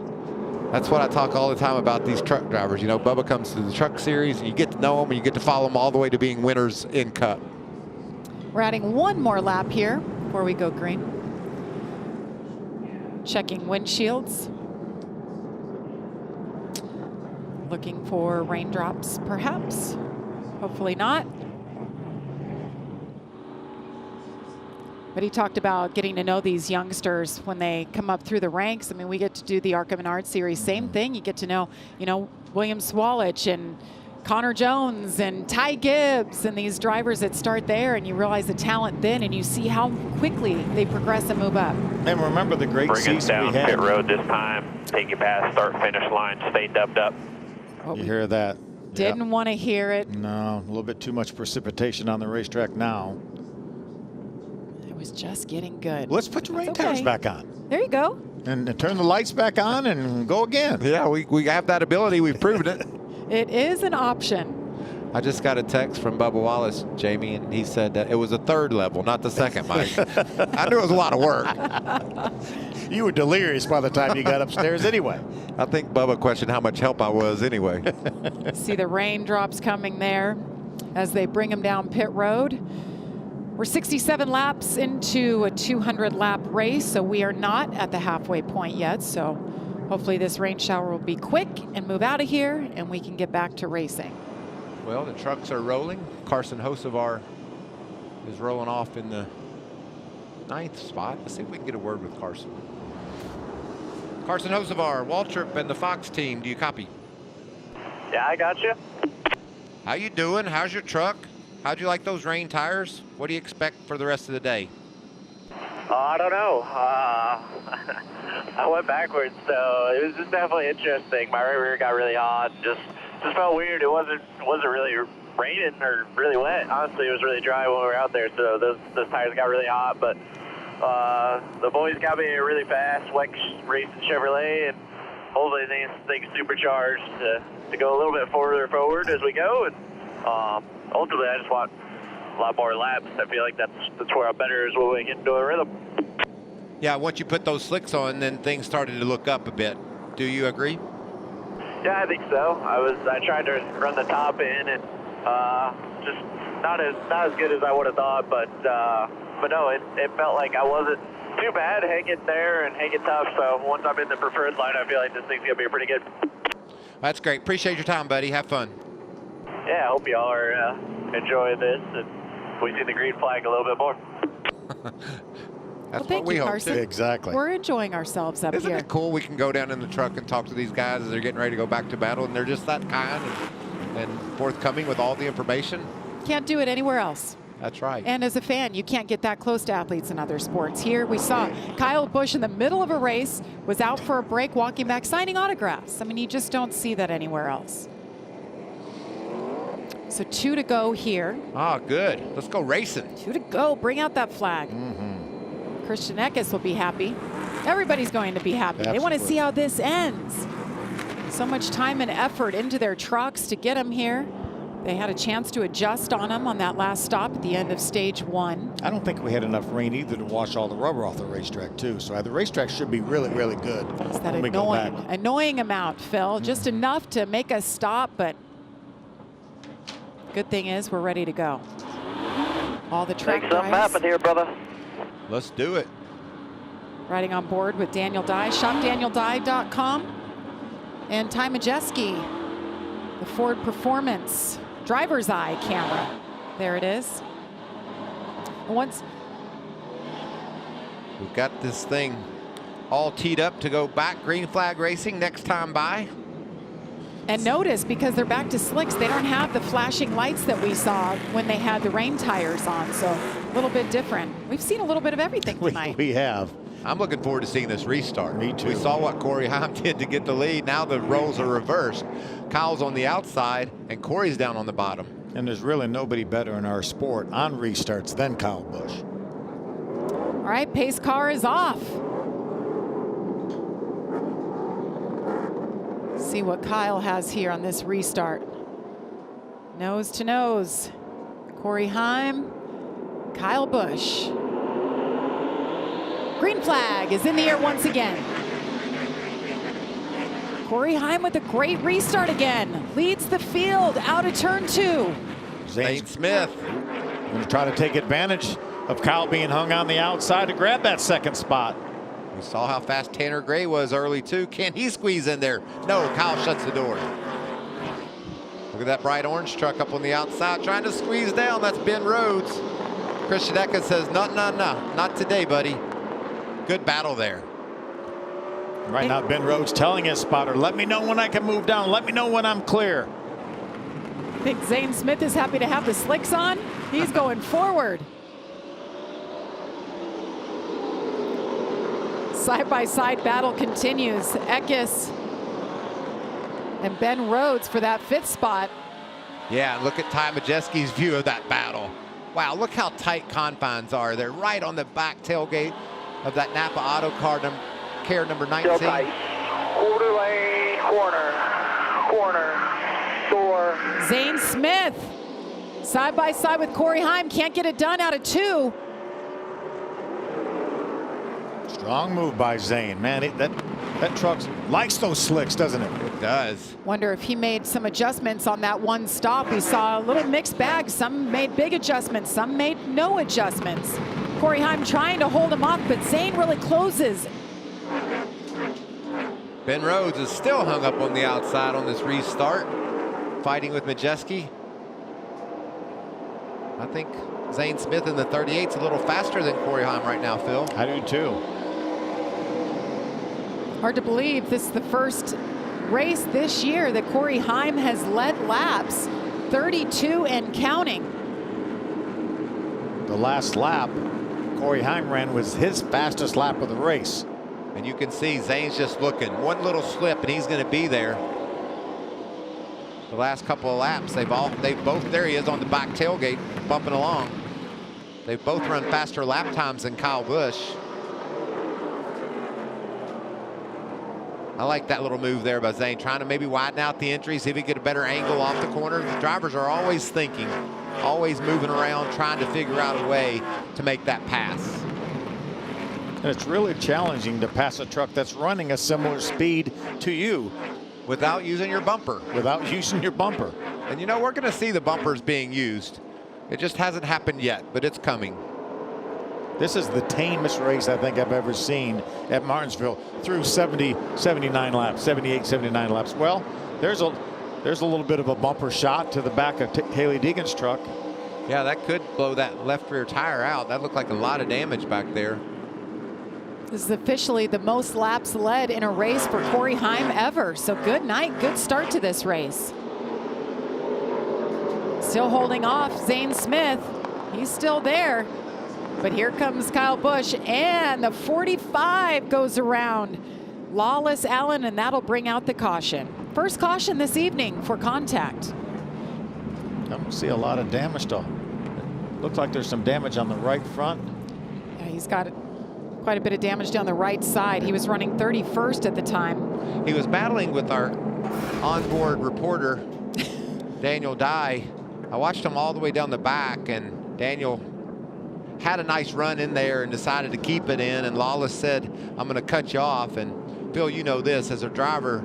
That's what I talk all the time about these truck drivers. You know, Bubba comes to the truck series, and you get to know them, and you get to follow them all the way to being winners in Cup. We're adding one more lap here before we go green. Checking windshields. Looking for raindrops, perhaps. Hopefully not. But he talked about getting to know these youngsters when they come up through the ranks. I mean, we get to do the ARCA Menard series. Same thing. You get to know, William Swalich and Connor Jones and Ty Gibbs and these drivers that start there, and you realize the talent then, and you see how quickly they progress and move up. And remember the great seats we had. Bring us down pit road this time. Take you past start finish line. Stay dubbed up. Oh, you hear that? Didn't want to hear it. No, a little bit too much precipitation on the racetrack now. It was just getting good. Let's put your rain tires back on. There you go. And turn the lights back on and go again. Yeah, we have that ability. We've proven it. It is an option. I just got a text from Bubba Wallace, Jamie, and he said that it was a 3rd level, not the 2nd, Mike. I knew it was a lot of work. You were delirious by the time you got upstairs anyway. I think Bubba questioned how much help I was anyway. See the raindrops coming there as they bring them down pit road. We're 67 laps into a 200-lap race, so we are not at the halfway point yet. So hopefully this rain shower will be quick and move out of here, and we can get back to racing. Well, the trucks are rolling. Carson Hocevar is rolling off in the 9th spot. Let's see if we can get a word with Carson. Carson Hocevar, Waltrip, and the Fox team. Do you copy? Yeah, I got you. How you doing? How's your truck? How'd you like those rain tires? What do you expect for the rest of the day? I don't know. I went backwards, so it was just definitely interesting. My right rear got really hot. Just felt weird. It wasn't really raining or really wet. Honestly, it was really dry when we were out there, so those tires got really hot. But the boys got me really fast, WEX racing Chevrolet, and hopefully things supercharged to go a little bit further forward as we go. And ultimately, I just want a lot more laps. I feel like that's where I'm better is when we get into a rhythm. Yeah, once you put those slicks on, then things started to look up a bit. Do you agree? Yeah, I think so. I tried to run the top in, and just not as good as I would have thought, but no, it felt like I wasn't too bad hanging there and hanging tough. So once I'm in the preferred line, I feel like this thing's gonna be pretty good. That's great. Appreciate your time, buddy. Have fun. yeah, I hope y'all are enjoying this and we see the green flag a little bit more. That's thank what we you, hope Carson. to. Exactly. We're enjoying ourselves up Isn't here. it cool? We can go down in the truck and talk to these guys as they're getting ready to go back to battle, and they're just that kind and forthcoming with all the information. Can't do it anywhere else. That's right. And as a fan, you can't get that close to athletes in other sports. Here we saw Kyle Busch in the middle of a race, was out for a break, walking back, signing autographs. I mean, you just don't see that anywhere else. So 2 to go here. Ah, good. Let's go racing. 2 to go. Bring out that flag. Christian Eckes will be happy. Everybody's going to be happy. They want to see how this ends. So much time and effort into their trucks to get them here. They had a chance to adjust on them on that last stop at the end of stage 1. I don't think we had enough rain either to wash all the rubber off the racetrack too. So the racetrack should be really, really good. It's that when we go back. annoying amount, Phil. Just enough to make us stop, but good thing is we're ready to go. All the track Make something drivers happen here, brother. Let's do it. riding on board with Daniel Dye. ShopDanielDye.com. And Ty Majeski, the Ford Performance driver's eye camera. There it is. Once we've got this thing all teed up to go back, green flag racing next time by. and notice, because they're back to slicks, they don't have the flashing lights that we saw when they had the rain tires on. So a little bit different. We've seen a little bit of everything tonight. We have. I'm looking forward to seeing this restart. Me too. We saw what Corey Heim did to get the lead. Now the roles are reversed. Kyle's on the outside and Corey's down on the bottom. And there's really nobody better in our sport on restarts than Kyle Busch. All right, pace car is off. See what Kyle has here on this restart. Nose to nose. Corey Heim, Kyle Busch. Green flag is in the air once again. Corey Heim with a great restart again. Leads the field out of turn 2. Zane Smith going to try to take advantage of Kyle being hung on the outside to grab that second spot. We saw how fast Tanner Gray was early too. Can he squeeze in there? No, Kyle shuts the door. Look at that bright orange truck up on the outside trying to squeeze down. That's Ben Rhodes. Christian Eckes says, no, not today, buddy. Good battle there. Right now, Ben Rhodes telling his spotter, let me know when I can move down. Let me know when I'm clear. I think Zane Smith is happy to have the slicks on. He's going forward. Side-by-side battle continues. Eckes and Ben Rhodes for that 5th spot. Yeah, look at Ty Majeski's view of that battle. Wow, look how tight confines are. They're right on the back tailgate of that Napa Auto Car Care number 19. Still tight. Quarter lane, corner, door. Zane Smith side-by-side with Corey Heim. Can't get it done out of 2. Strong move by Zane. Man, that truck likes those slicks, doesn't it? It does. Wonder if he made some adjustments on that one stop. We saw a little mixed bag. Some made big adjustments, some made no adjustments. Corey Heim trying to hold him off, but Zane really closes. Ben Rhodes is still hung up on the outside on this restart, fighting with Majeski. I think Zane Smith in the 38's a little faster than Corey Heim right now, Phil. I do too. Hard to believe this is the first race this year that Corey Heim has led laps, 32 and counting. The last lap Corey Heim ran was his fastest lap of the race. And you can see Zane's just looking. One little slip and he's going to be there. The last couple of laps, they've both, there he is on the back tailgate, bumping along. They've both run faster lap times than Kyle Busch. I like that little move there by Zane, trying to maybe widen out the entry, see if he can get a better angle off the corner. The drivers are always thinking, always moving around, trying to figure out a way to make that pass. And it's really challenging to pass a truck that's running a similar speed to you without using your bumper. Without using your bumper. And you know, we're going to see the bumpers being used. It just hasn't happened yet, but it's coming. This is the tamest race I think I've ever seen at Martinsville through 78, 79 laps. Well, there's There's a little bit of a bumper shot to the back of Haley Deegan's truck. Yeah, that could blow that left rear tire out. That looked like a lot of damage back there. This is officially the most laps led in a race for Corey Heim ever. So good night, good start to this race. Still holding off Zane Smith. He's still there. But here comes Kyle Busch, and the 45 goes around Lawless Allen, and that'll bring out the caution. First caution this evening for contact. I don't see a lot of damage though. Looks like there's some damage on the right front. Yeah, he's got quite a bit of damage down the right side. He was running 31st at the time. He was battling with our onboard reporter, Daniel Dye. I watched him all the way down the back, and Daniel had a nice run in there and decided to keep it in, and Lawless said, I'm going to cut you off. And Phil, you know this, as a driver,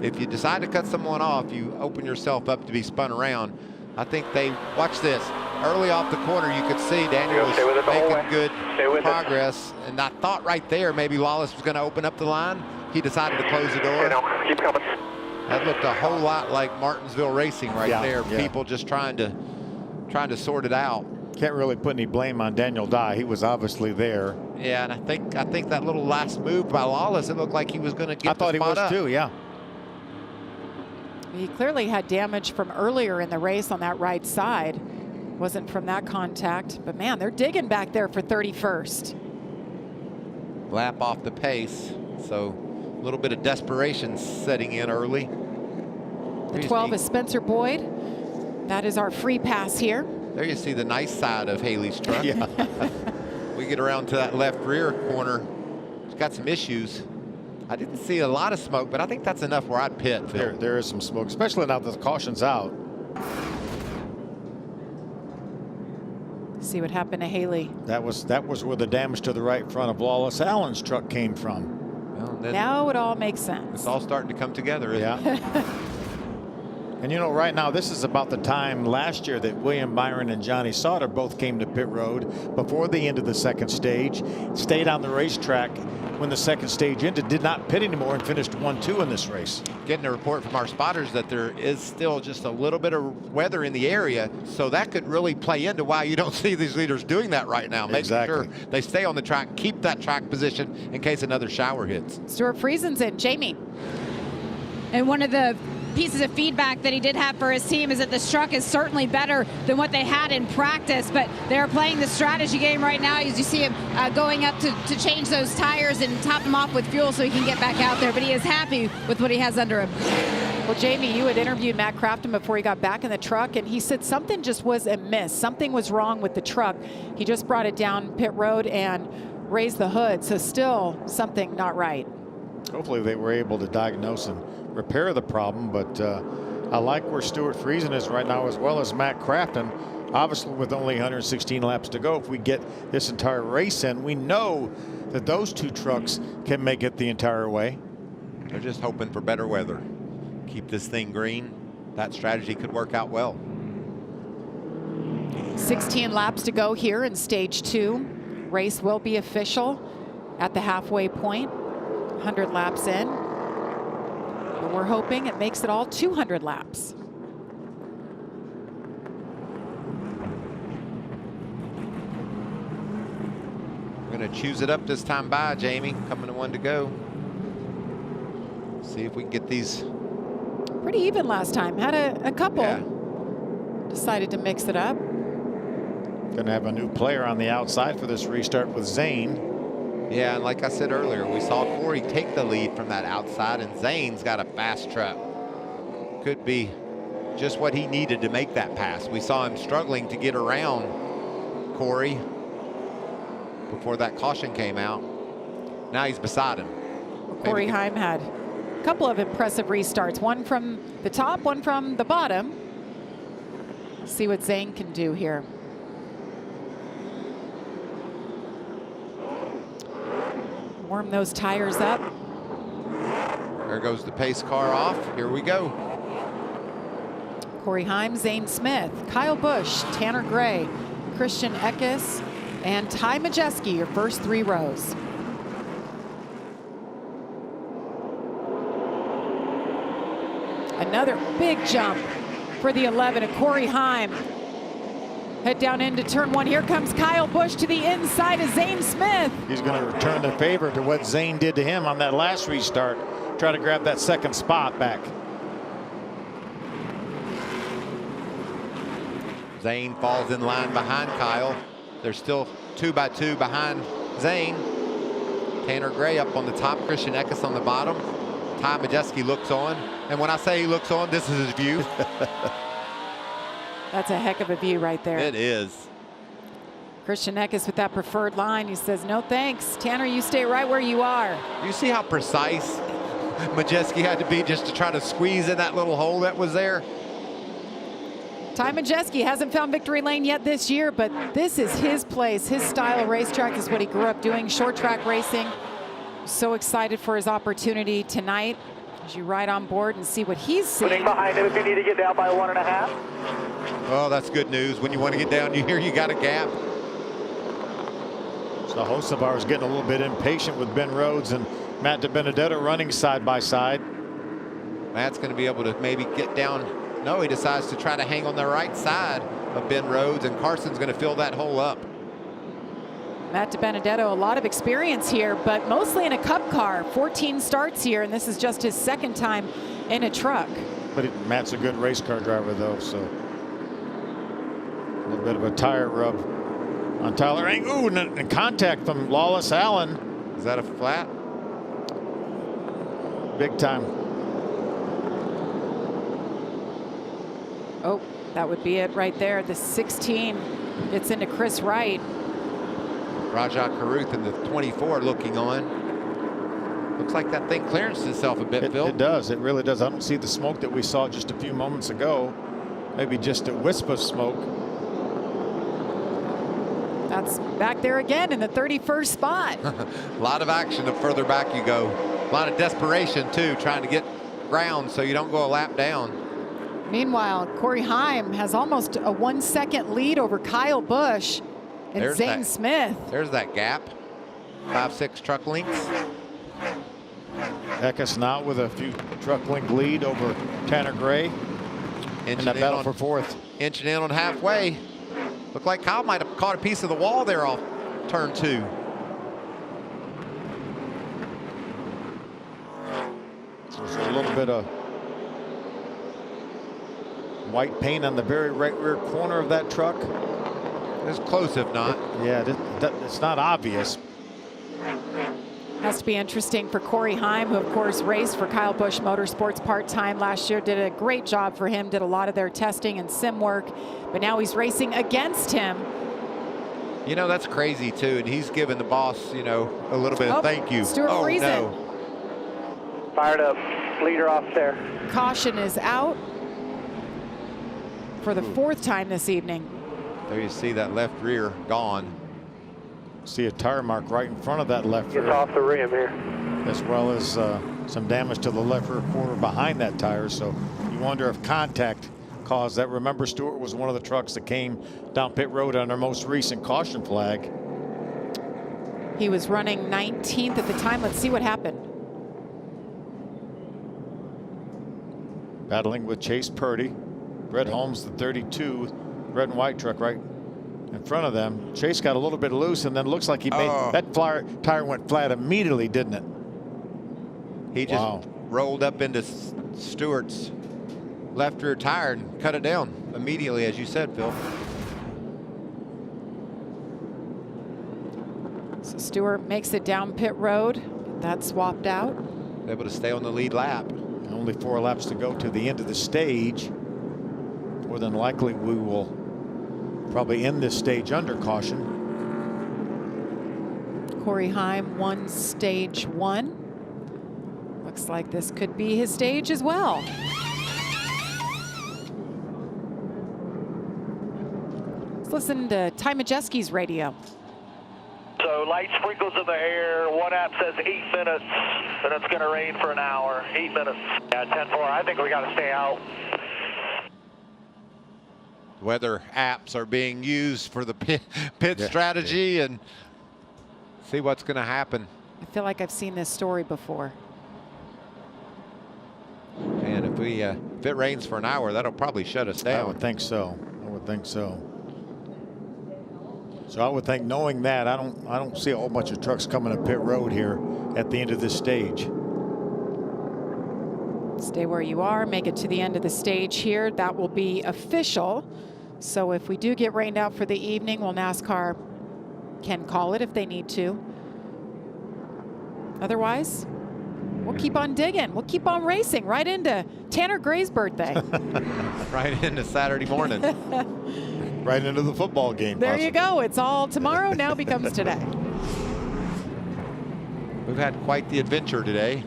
if you decide to cut someone off, you open yourself up to be spun around. I think they, watch this, early off the corner you could see Daniel was making good progress, and I thought right there maybe Lawless was going to open up the line. He decided to close the door. Keep coming. That looked a whole lot like Martinsville racing right there. Yeah. People just trying to sort it out. Can't really put any blame on Daniel Dye. He was obviously there. Yeah, and I think that little last move by Lawless, it looked like he was going to get the spot up. I thought he was too, yeah. He clearly had damage from earlier in the race on that right side. Wasn't from that contact, but man, they're digging back there for 31st. Lap off the pace, so a little bit of desperation setting in early. The 12 is Spencer Boyd. That is our free pass here. There you see the nice side of Haley's truck. Yeah. We get around to that left rear corner. It's got some issues. I didn't see a lot of smoke, but I think that's enough where I'd pit, Phil. There is some smoke, especially now that the caution's out. See what happened to Haley. That was where the damage to the right front of Lawless Allen's truck came from. Well, now it all makes sense. It's all starting to come together, isn't it? And you know, right now, this is about the time last year that William Byron and Johnny Sauter both came to pit road before the end of the second stage, stayed on the racetrack when the second stage ended, did not pit anymore, and finished 1-2 in this race. Getting a report from our spotters that there is still just a little bit of weather in the area, so that could really play into why you don't see these leaders doing that right now, making sure they stay on the track, keep that track position in case another shower hits. Stuart Friesen's in. Jamie. And one of the pieces of feedback that he did have for his team is that this truck is certainly better than what they had in practice, but they're playing the strategy game right now as you see him going up to change those tires and top them off with fuel so he can get back out there, but he is happy with what he has under him. Well, Jamie, you had interviewed Matt Crafton before he got back in the truck, and he said something just was amiss. Something was wrong with the truck. He just brought it down pit road and raised the hood, so still something not right. Hopefully they were able to diagnose and repair the problem, but I like where Stuart Friesen is right now, as well as Matt Crafton. Obviously, with only 116 laps to go, if we get this entire race in, we know that those two trucks can make it the entire way. They're just hoping for better weather. Keep this thing green. That strategy could work out well. 16 laps to go here in stage 2. Race will be official at the halfway point. 100 laps in. But we're hoping it makes it all 200 laps. We're going to choose it up this time by Jamie. Coming to 1 to go. See if we can get these. Pretty even last time. Had a couple. Yeah. Decided to mix it up. Going to have a new player on the outside for this restart with Zane. Yeah, and like I said earlier, we saw Corey take the lead from that outside, and Zane's got a fast truck. Could be just what he needed to make that pass. We saw him struggling to get around Corey before that caution came out. Now he's beside him. Corey Heim had a couple of impressive restarts. One from the top, one from the bottom. See what Zane can do here. Warm those tires up. There goes the pace car off. Here we go. Corey Heim, Zane Smith, Kyle Busch, Tanner Gray, Christian Eckes, and Ty Majeski, your first 3 rows. Another big jump for the 11 of Corey Heim. Head down into turn 1. Here comes Kyle Busch to the inside of Zane Smith. He's going to return the favor to what Zane did to him on that last restart. Try to grab that second spot back. Zane falls in line behind Kyle. They're still 2 by 2 behind Zane. Tanner Gray up on the top, Christian Eckes on the bottom. Ty Majeski looks on. And when I say he looks on, this is his view. That's a heck of a view right there. It is. Christian Eckes with that preferred line. He says, no thanks. Tanner, you stay right where you are. You see how precise Majeski had to be just to try to squeeze in that little hole that was there? Ty Majeski hasn't found victory lane yet this year, but this is his place. His style of racetrack is what he grew up doing, short track racing. So excited for his opportunity tonight as you ride on board and see what he's seeing. Putting behind him if you need to get down by 1.5. Oh, that's good news. When you want to get down, you hear you got a gap. So Hocevar is getting a little bit impatient with Ben Rhodes and Matt DiBenedetto running side by side. Matt's going to be able to maybe get down. No, he decides to try to hang on the right side of Ben Rhodes, and Carson's going to fill that hole up. Matt DiBenedetto, a lot of experience here, but mostly in a cup car. 14 starts here, and this is just his second time in a truck. But Matt's a good race car driver, though, so a little bit of a tire rub on Tyler Ang. Ooh, and contact from Lawless Allen. Is that a flat? Big time. Oh, that would be it right there. The 16 gets into Chris Wright. Rajah Caruth in the 24 looking on. Looks like that thing clearanced itself a bit, Phil. It does. It really does. I don't see the smoke that we saw just a few moments ago. Maybe just a wisp of smoke. That's back there again in the 31st spot. A lot of action the further back you go. A lot of desperation, too, trying to get ground so you don't go a lap down. Meanwhile, Corey Heim has almost a 1 second lead over Kyle Busch and There's Zane that, Smith. There's that gap. 5-6 truck lengths. Eckes now with a few truck length lead over Tanner Gray in that battle for fourth. Inching in on halfway. Looked like Kyle might have caught a piece of the wall there off turn 2. So there's a little bit of white paint on the very right rear corner of that truck. It's close if not. Yeah, it's not obvious. Has to be interesting for Corey Heim, who of course raced for Kyle Busch Motorsports part-time last year. Did a great job for him, did a lot of their testing and sim work, but now he's racing against him. You know, that's crazy too, and he's given the boss, you know, a little bit of thank you. Stuart Friesen. No. Fired up. Leader off there. Caution is out for the 4th time this evening. There you see that left rear gone. See a tire mark right in front of that left rear. Gets off the rim here. As well as some damage to the left rear quarter behind that tire. So you wonder if contact caused that. Remember, Stewart was one of the trucks that came down pit road on our most recent caution flag. He was running 19th at the time. Let's see what happened. Battling with Chase Purdy. Brett Holmes, the 32, red and white truck right in front of them. Chase got a little bit loose, and then looks like he made that tire went flat immediately, didn't it? He just rolled up into Stewart's left rear tire and cut it down immediately, as you said, Phil. So Stewart makes it down pit road. That's swapped out. Able to stay on the lead lap. Only 4 laps to go to the end of the stage. More than likely, we will probably end this stage under caution. Corey Heim won stage 1. Looks like this could be his stage as well. Let's listen to Ty Majeski's radio. So light sprinkles in the air. One app says 8 minutes, and it's going to rain for an hour. 8 minutes. Yeah, 10-4. I think we got to stay out. Weather apps are being used for the pit strategy and see what's going to happen. I feel like I've seen this story before. And if it rains for an hour, that'll probably shut us down. I would think so. I would think so. So I would think, knowing that, I don't see a whole bunch of trucks coming to pit road here at the end of this stage. Stay where you are, make it to the end of the stage here. That will be official. So if we do get rained out for the evening, well, NASCAR can call it if they need to. Otherwise, we'll keep on digging. We'll keep on racing right into Tanner Gray's birthday. Right into Saturday morning. Right into the football game. There you go. It's all tomorrow now becomes today. We've had quite the adventure today.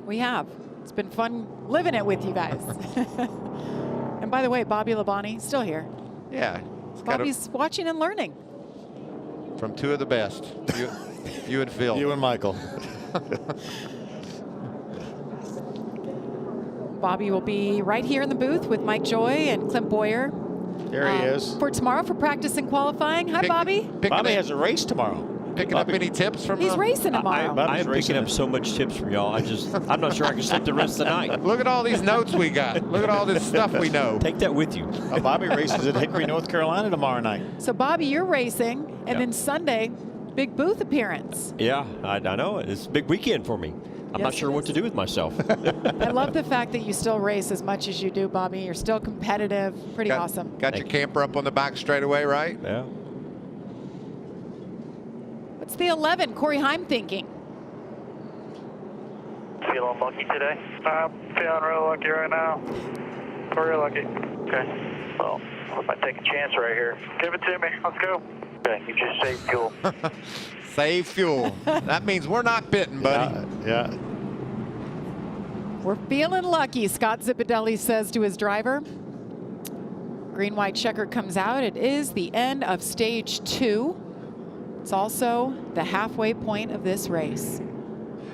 We have. It's been fun living it with you guys. And by the way, Bobby Labonte still here. Yeah. Bobby's watching and learning. From two of the best, you and Phil. You and Michael. Bobby will be right here in the booth with Mike Joy and Clint Boyer. There he is. For tomorrow for practice and qualifying. Hi, Bobby. Bobby has a race tomorrow. Picking up any tips from He's racing tomorrow. I am picking up so much tips from y'all. I'm not sure I can sleep the rest of the night. Look at all these notes we got. Look at all this stuff we know. Take that with you. Bobby races at Hickory, North Carolina tomorrow night. So, Bobby, you're racing, and then Sunday, big booth appearance. Yeah, I know it. It's a big weekend for me. I'm not sure what to do with myself. I love the fact that you still race as much as you do, Bobby. You're still competitive. Pretty awesome. Got your camper up on the back straightaway, right? Yeah. What's the 11, Corey Heim thinking? Feeling lucky today? I'm feeling real lucky right now. Real lucky. Okay. Well, if I take a chance right here. Give it to me. Let's go. Okay, you just saved fuel. Save fuel. That means we're not pitting, buddy. Yeah. We're feeling lucky, Scott Zipadelli says to his driver. Green-white checker comes out. It is the end of stage 2. It's also the halfway point of this race.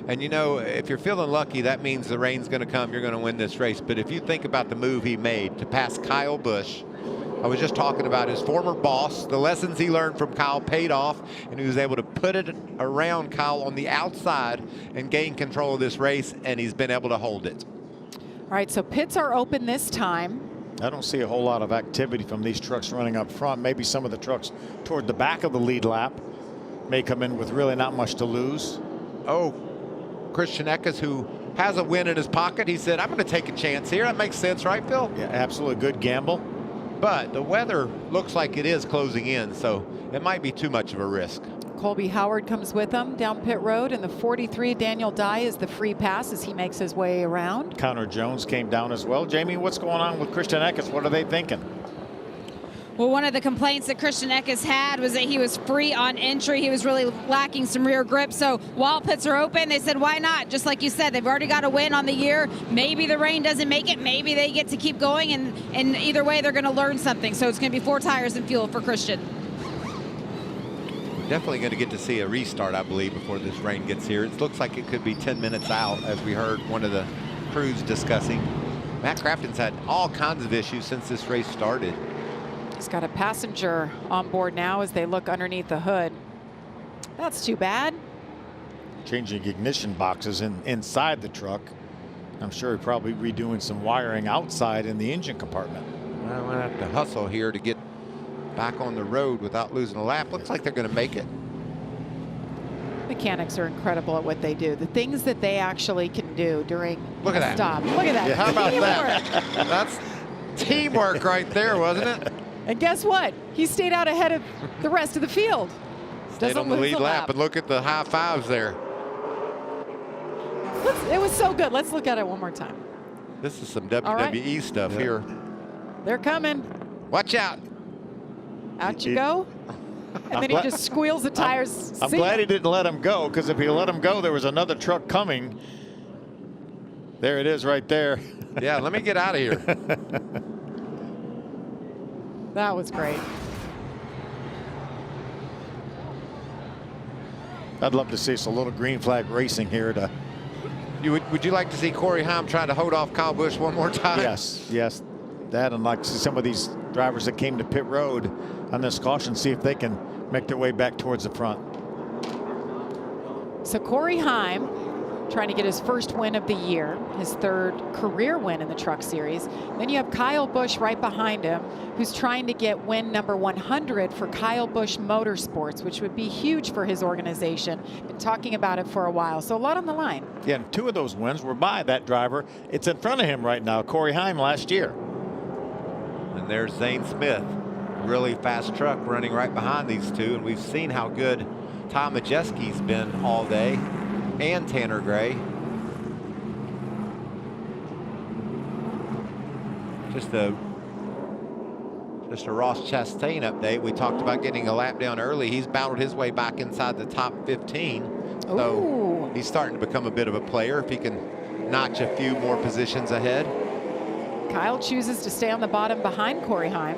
And you know, if you're feeling lucky, that means the rain's going to come, you're going to win this race. But if you think about the move he made to pass Kyle Busch, I was just talking about his former boss, the lessons he learned from Kyle paid off, and he was able to put it around Kyle on the outside and gain control of this race, and he's been able to hold it. All right, so pits are open this time. I don't see a whole lot of activity from these trucks running up front. Maybe some of the trucks toward the back of the lead lap may come in with really not much to lose. Oh, Christian Eckes, who has a win in his pocket, he said, I'm going to take a chance here. That makes sense, right, Phil? Yeah, absolutely good gamble. But the weather looks like it is closing in, so it might be too much of a risk. Colby Howard comes with him down pit road, and the 43, Daniel Dye, is the free pass as he makes his way around. Connor Jones came down as well. Jamie, what's going on with Christian Eckes? What are they thinking? Well, one of the complaints that Christian Eckes had was that he was free on entry. He was really lacking some rear grip. So while pits are open, they said, why not? Just like you said, they've already got a win on the year. Maybe the rain doesn't make it. Maybe they get to keep going. And either way, they're going to learn something. So it's going to be 4 tires and fuel for Christian. Definitely going to get to see a restart, I believe, before this rain gets here. It looks like it could be 10 minutes out, as we heard one of the crews discussing. Matt Crafton's had all kinds of issues since this race started. He's got a passenger on board now as they look underneath the hood. That's too bad. Changing ignition boxes inside the truck. I'm sure he's probably redoing some wiring outside in the engine compartment. I'm going to have to hustle here to get back on the road without losing a lap. Looks like they're going to make it. Mechanics are incredible at what they do. The things that they actually can do during a stop. Look at that. Yeah, how about that? That's teamwork right there, wasn't it? And guess what? He stayed out ahead of the rest of the field. Stayed on the lead lap, and look at the high fives there. It was so good. Let's look at it one more time. This is some WWE stuff here. They're coming. Watch out. Out you go. And then he just squeals the tires. I'm glad he didn't let him go, because if he let him go, there was another truck coming. There it is right there. Yeah, let me get out of here. That was great. I'd love to see us a little green flag racing here. Would you like to see Corey Heim trying to hold off Kyle Busch one more time? Yes. That, and like to see some of these drivers that came to pit road on this caution, see if they can make their way back towards the front. So Corey Heim trying to get his first win of the year, his third career win in the Truck Series. Then you have Kyle Busch right behind him, who's trying to get win number 100 for Kyle Busch Motorsports, which would be huge for his organization. Been talking about it for a while, so a lot on the line. Yeah, and 2 of those wins were by that driver. It's in front of him right now, Corey Heim last year. And there's Zane Smith, really fast truck running right behind these two, and we've seen how good Tom Majeski's been all day, and Tanner Gray. Just a Ross Chastain update. We talked about getting a lap down early. He's battled his way back inside the top 15. So he's starting to become a bit of a player if he can notch a few more positions ahead. Kyle chooses to stay on the bottom behind Corey Heim.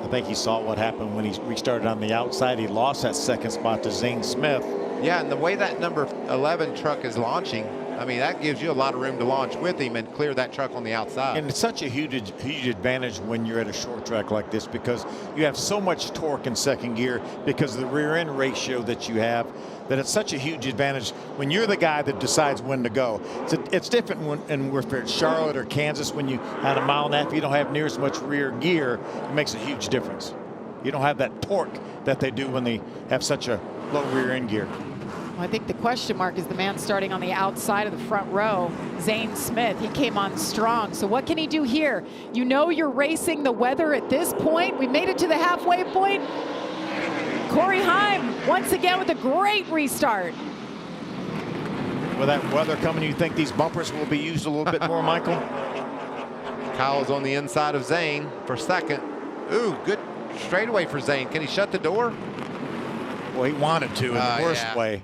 I think he saw what happened when he restarted on the outside. He lost that second spot to Zane Smith. Yeah, and the way that number 11 truck is launching, I mean, that gives you a lot of room to launch with him and clear that truck on the outside. And it's such a huge advantage when you're at a short track like this, because you have so much torque in second gear because of the rear end ratio that you have, that it's such a huge advantage when you're the guy that decides when to go. It's different when we're at Charlotte or Kansas, when you at a mile and a half, you don't have near as much rear gear. It makes a huge difference. You don't have that torque that they do when they have such a low rear end gear. Well, I think the question mark is the man starting on the outside of the front row, Zane Smith. He came on strong. So what can he do here? You know you're racing the weather at this point. We made it to the halfway point. Corey Heim once again with a great restart. With that weather coming, you think these bumpers will be used a little bit more, Michael? Kyle's on the inside of Zane for second. Ooh, good straightaway for Zane. Can he shut the door? Well, he wanted to in the worst way.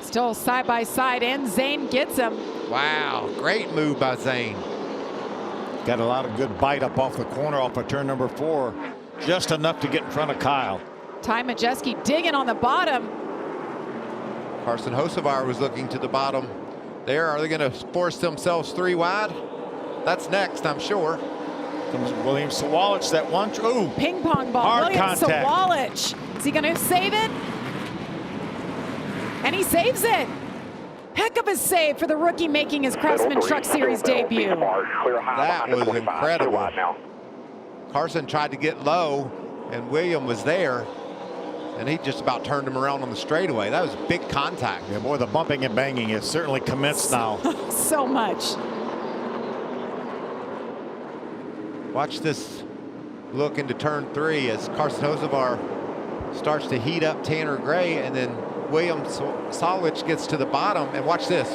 Still side by side, and Zane gets him. Wow, great move by Zane. Got a lot of good bite up off the corner off of turn number 4. Just enough to get in front of Kyle. Ty Majeski digging on the bottom. Carson Hocevar was looking to the bottom there. Are they going to force themselves 3 wide? That's next, I'm sure. Comes William Sawalich, that one. Ooh, ping pong ball. Hard William contact. Sawalich. Is he going to save it? And he saves it. Heck of a save for the rookie making his Craftsman Truck Series debut. That was incredible. Carson tried to get low, and William was there, and he just about turned him around on the straightaway. That was big contact. Yeah, boy, the bumping and banging has certainly commenced now. So much. Watch this look into turn 3 as Carson Hocevar starts to heat up Tanner Gray, and then William Sawalich gets to the bottom, and watch this.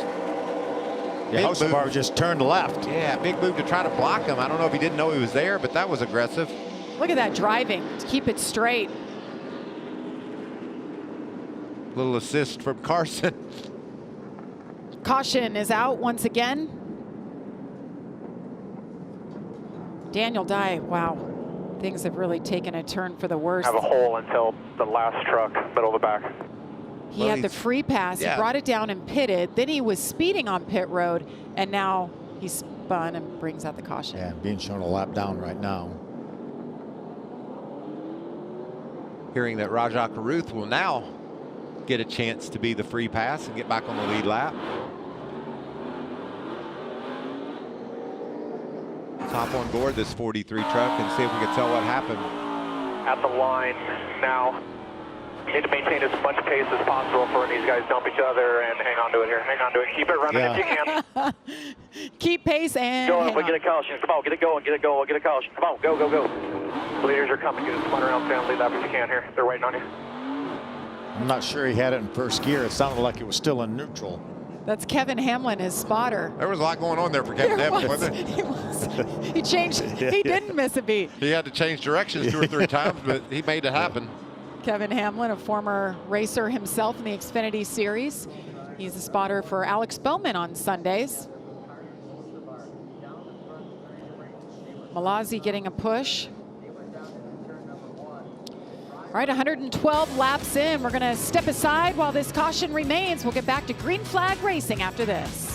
Yeah, Hocevar just turned left. Yeah, big move to try to block him. I don't know if he didn't know he was there, but that was aggressive. Look at that driving to keep it straight. Little assist from Carson. Caution is out once again. Daniel Dye, wow. Things have really taken a turn for the worse. Have a hole until the last truck, middle of the back. He had the free pass, he brought it down and pitted, then he was speeding on pit road, and now he spun and brings out the caution. Yeah, being shown a lap down right now. Hearing that Rajah Caruth will now get a chance to be the free pass and get back on the lead lap. Hop on board this 43 truck and see if we can tell what happened. At the line now. You need to maintain as much pace as possible for when these guys dump each other, and hang on to it here. Hang on to it. Keep it running if you can. Keep pace and Go on, we get a caution. Come on, get it going, get it going. We'll get a caution. Come on, go, go, go. Leaders are coming. You just spun around, stand lead lap if you can here. They're waiting on you. I'm not sure he had it in first gear. It sounded like it was still in neutral. That's Kevin Hamlin, his spotter. There was a lot going on there for Kevin Hamlin, wasn't it? He changed. He didn't miss a beat. He had to change directions 2 or 3 times, but he made it happen. Kevin Hamlin, a former racer himself in the Xfinity Series. He's a spotter for Alex Bowman on Sundays. Malazzi getting a push. All right, 112 laps in. We're going to step aside while this caution remains. We'll get back to green flag racing after this.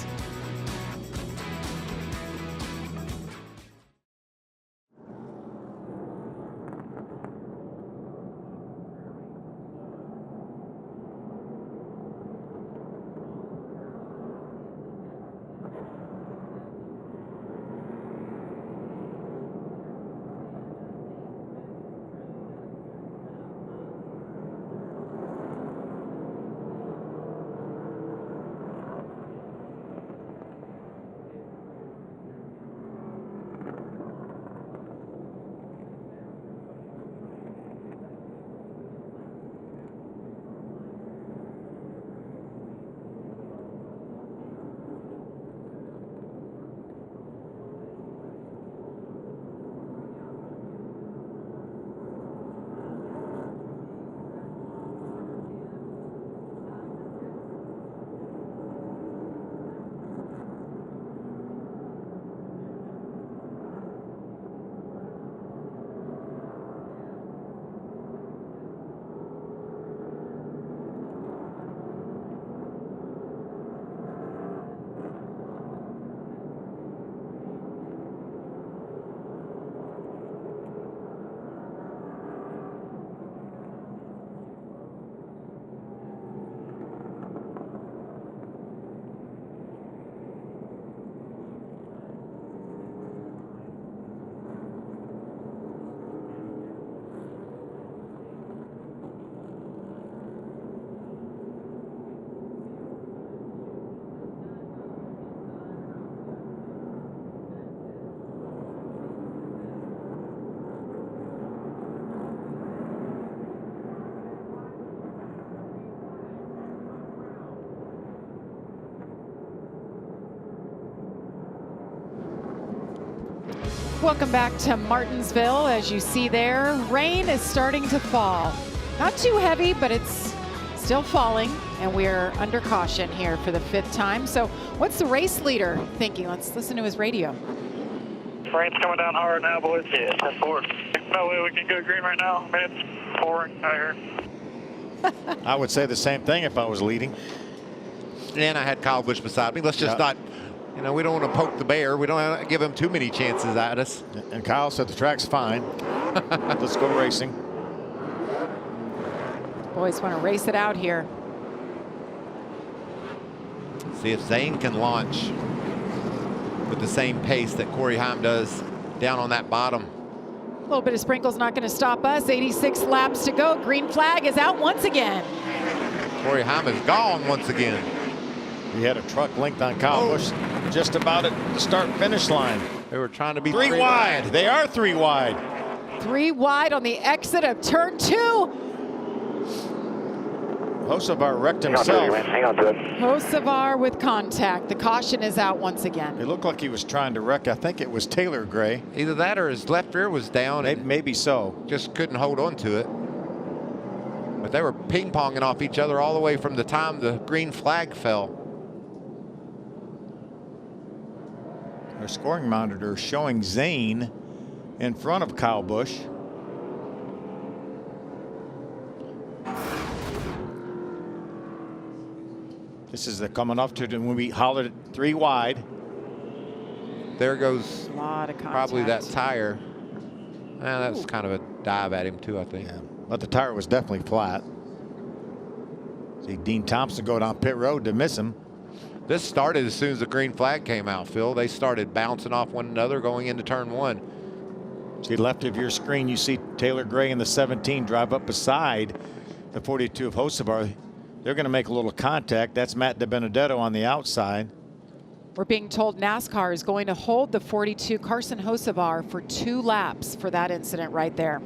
Welcome back to Martinsville. As you see there, rain is starting to fall. Not too heavy, but it's still falling, and we're under caution here for the 5th time. So what's the race leader thinking? Let's listen to his radio. Rain's coming down hard now, boys. Yeah, that's forward. No way we can go green right now. I mean, it's pouring out here. I would say the same thing if I was leading. And I had Kyle Busch beside me. Let's just not, you know, we don't want to poke the bear. We don't want to give him too many chances at us. And Kyle said the track's fine. Let's go racing. Boys want to race it out here. See if Zane can launch with the same pace that Corey Heim does down on that bottom. A little bit of sprinkle's not going to stop us. 86 laps to go. Green flag is out once again. Corey Heim is gone once again. We had a truck length on Kyle Busch just about at the start-finish line. They were trying to be three wide. They are 3 wide. 3 wide on the exit of turn 2. Hocevar wrecked himself. Hang on to it. Hocevar with contact. The caution is out once again. It looked like he was trying to wreck. I think it was Taylor Gray. Either that or his left rear was down. Maybe so. Just couldn't hold on to it. But they were ping-ponging off each other all the way from the time the green flag fell. Our scoring monitor showing Zane in front of Kyle Busch. This is the coming up to when we hollered at 3 wide. There goes A lot of contact. probably that tire. That was kind of a dive at him too, I think. Yeah, but the tire was definitely flat. See Dean Thompson go down pit road to miss him. This started as soon as the green flag came out, Phil. They started bouncing off one another going into turn 1. See left of your screen, you see Taylor Gray in the 17 drive up beside the 42 of Hocevar. They're going to make a little contact. That's Matt DiBenedetto on the outside. We're being told NASCAR is going to hold the 42 Carson Hocevar for 2 laps for that incident right there.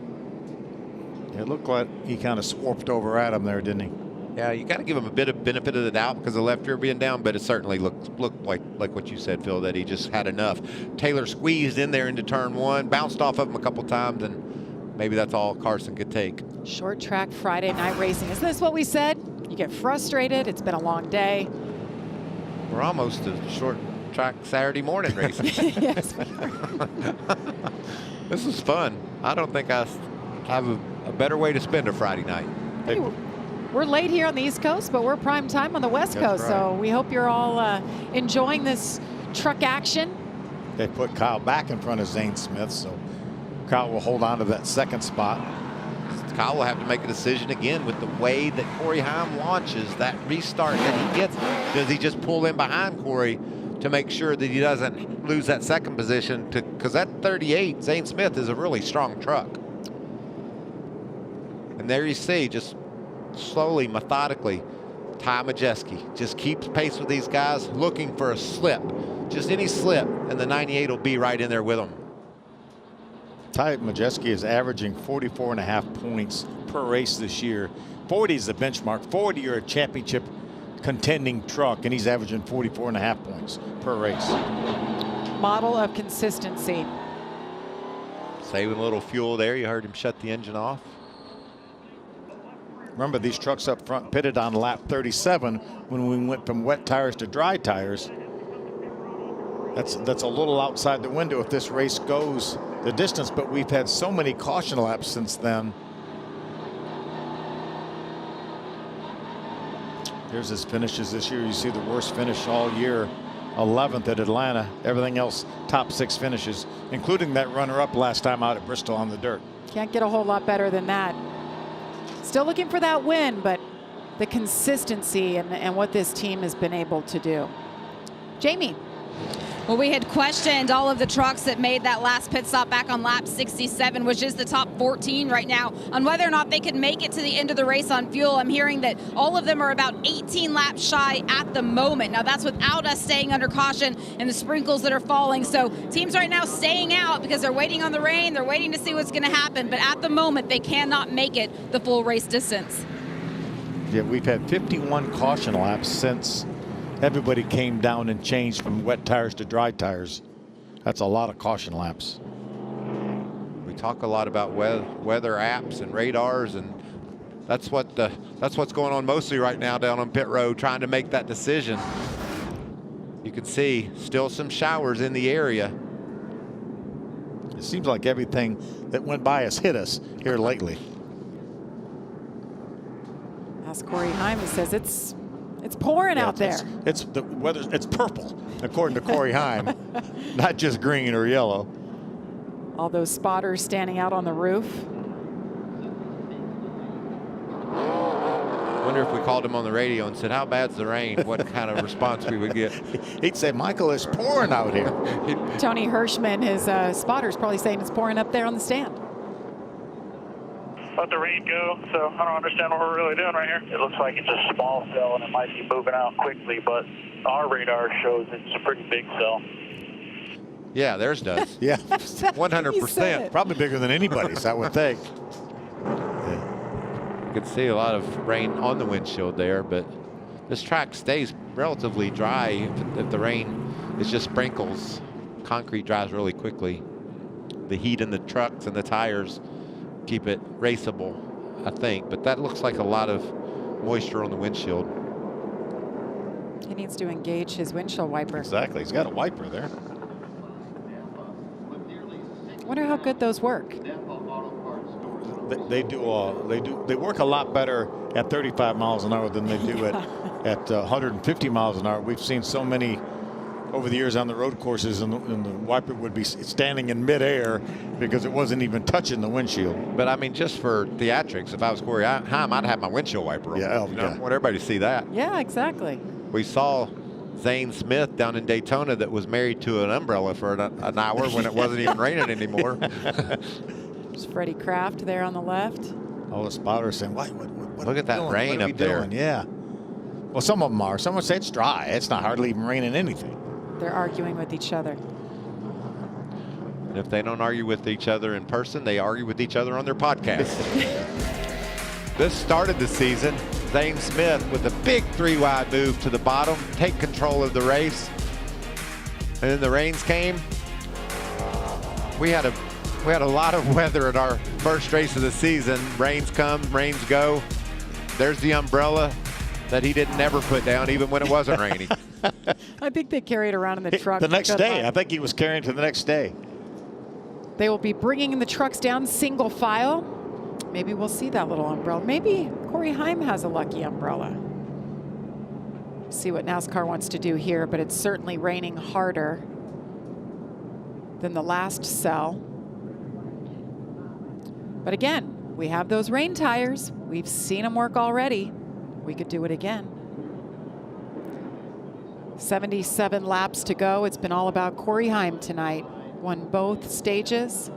It looked like he kind of swarped over at him there, didn't he? Yeah, you got to give him a bit of benefit of the doubt because of the left rear being down, but it certainly looked like what you said, Phil, that he just had enough. Taylor squeezed in there into turn 1, bounced off of him a couple times, and maybe that's all Carson could take. Short track Friday night racing. Isn't this what we said? You get frustrated. It's been a long day. We're almost to short track Saturday morning racing. Yes, we are. This is fun. I don't think I have a better way to spend a Friday night. Hey, we're late here on the East Coast, but we're prime time on the West Coast. right. So we hope you're all enjoying this truck action. They put Kyle back in front of Zane Smith, so Kyle will hold on to that 2nd spot. Kyle will have to make a decision again with the way that Corey Heim launches that restart that he gets. Does he just pull in behind Corey to make sure that he doesn't lose that 2nd position? Because that 38, Zane Smith, is a really strong truck. And there you see, just slowly, methodically, Ty Majeski just keeps pace with these guys, looking for a slip. Just any slip, and the 98 will be right in there with them. Ty Majeski is averaging 44.5 points per race this year. 40 is the benchmark. 40, you're a championship contending truck, and he's averaging 44.5 points per race. Model of consistency. Saving a little fuel there. You heard him shut the engine off. Remember, these trucks up front pitted on lap 37 when we went from wet tires to dry tires. That's a little outside the window if this race goes the distance, but we've had so many caution laps since then. Here's his finishes this year. You see the worst finish all year, 11th at Atlanta. Everything else top 6 finishes, including that runner-up last time out at Bristol on the dirt. Can't get a whole lot better than that. Still looking for that win, but the consistency and what this team has been able to do. Jamie. Well, we had questioned all of the trucks that made that last pit stop back on lap 67, which is the top 14 right now, on whether or not they could make it to the end of the race on fuel. I'm hearing that all of them are about 18 laps shy at the moment. Now, that's without us staying under caution and the sprinkles that are falling. So teams right now staying out because they're waiting on the rain. They're waiting to see what's going to happen. But at the moment, they cannot make it the full race distance. Yeah, we've had 51 caution laps since everybody came down and changed from wet tires to dry tires. That's a lot of caution laps. talk a lot about weather apps and radars, and that's what's going on mostly right now down on pit road, trying to make that decision. You can see still some showers in the area. It seems like everything that went by has hit us here lately. As Corey Heim says, it's pouring out there. It's the weather. It's purple, according to Corey Heim, not just green or yellow. All those spotters standing out on the roof. Wonder if we called him on the radio and said, "How bad's the rain?" What kind of response we would get. He'd say, "Michael, it's pouring out here." Tony Hirschman, his spotter's probably saying it's pouring up there on the stand. Let the rain go, so I don't understand what we're really doing right here. It looks like it's a small cell and it might be moving out quickly, but our radar shows it's a pretty big cell. Yeah, theirs does. Yeah, 100%. Probably bigger than anybody's, I would think. You can see a lot of rain on the windshield there, but this track stays relatively dry. If the rain is just sprinkles, concrete dries really quickly. The heat in the trucks and the tires keep it raceable, I think, but that looks like a lot of moisture on the windshield. He needs to engage his windshield wiper. Exactly, he's got a wiper there. Wonder how good those work. They work a lot better at 35 miles an hour than they do at 150 miles an hour. We've seen so many over the years on the road courses, and the wiper would be standing in midair because it wasn't even touching the windshield. But I mean, just for theatrics, if I was Corey Heim, I'd have my windshield wiper on. Yeah, I want everybody to see that. Yeah, exactly. We saw Zane Smith down in Daytona that was married to an umbrella for an hour when it wasn't even raining anymore. There's Freddie Kraft there on the left. All the spotters saying, what look at that doing? rain up there. Doing? Yeah. Well, some of them are. Someone said it's dry. It's not hardly even raining anything. They're arguing with each other. And if they don't argue with each other in person, they argue with each other on their podcast. This started the season. Zane Smith with a big 3-wide move to the bottom, take control of the race. And then the rains came. We had a lot of weather at our first race of the season. Rains come, rains go. There's the umbrella that he didn't never put down even when it wasn't raining. I think they carry it around in the truck. The next day. I think he was carrying it to the next day. They will be bringing the trucks down single file. Maybe we'll see that little umbrella. Maybe Corey Heim has a lucky umbrella. See what NASCAR wants to do here, but it's certainly raining harder than the last cell. But again, we have those rain tires. We've seen them work already. We could do it again. 77 laps to go. It's been all about Corey Heim tonight. Won both stages.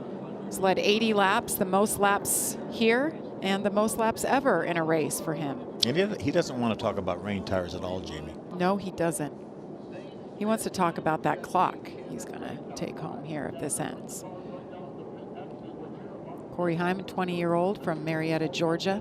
He's led 80 laps, the most laps here and the most laps ever in a race for him. And he doesn't want to talk about rain tires at all, Jamie. No, he doesn't. He wants to talk about that clock he's going to take home here if this ends. Corey Heim, a 20-year-old from Marietta, Georgia,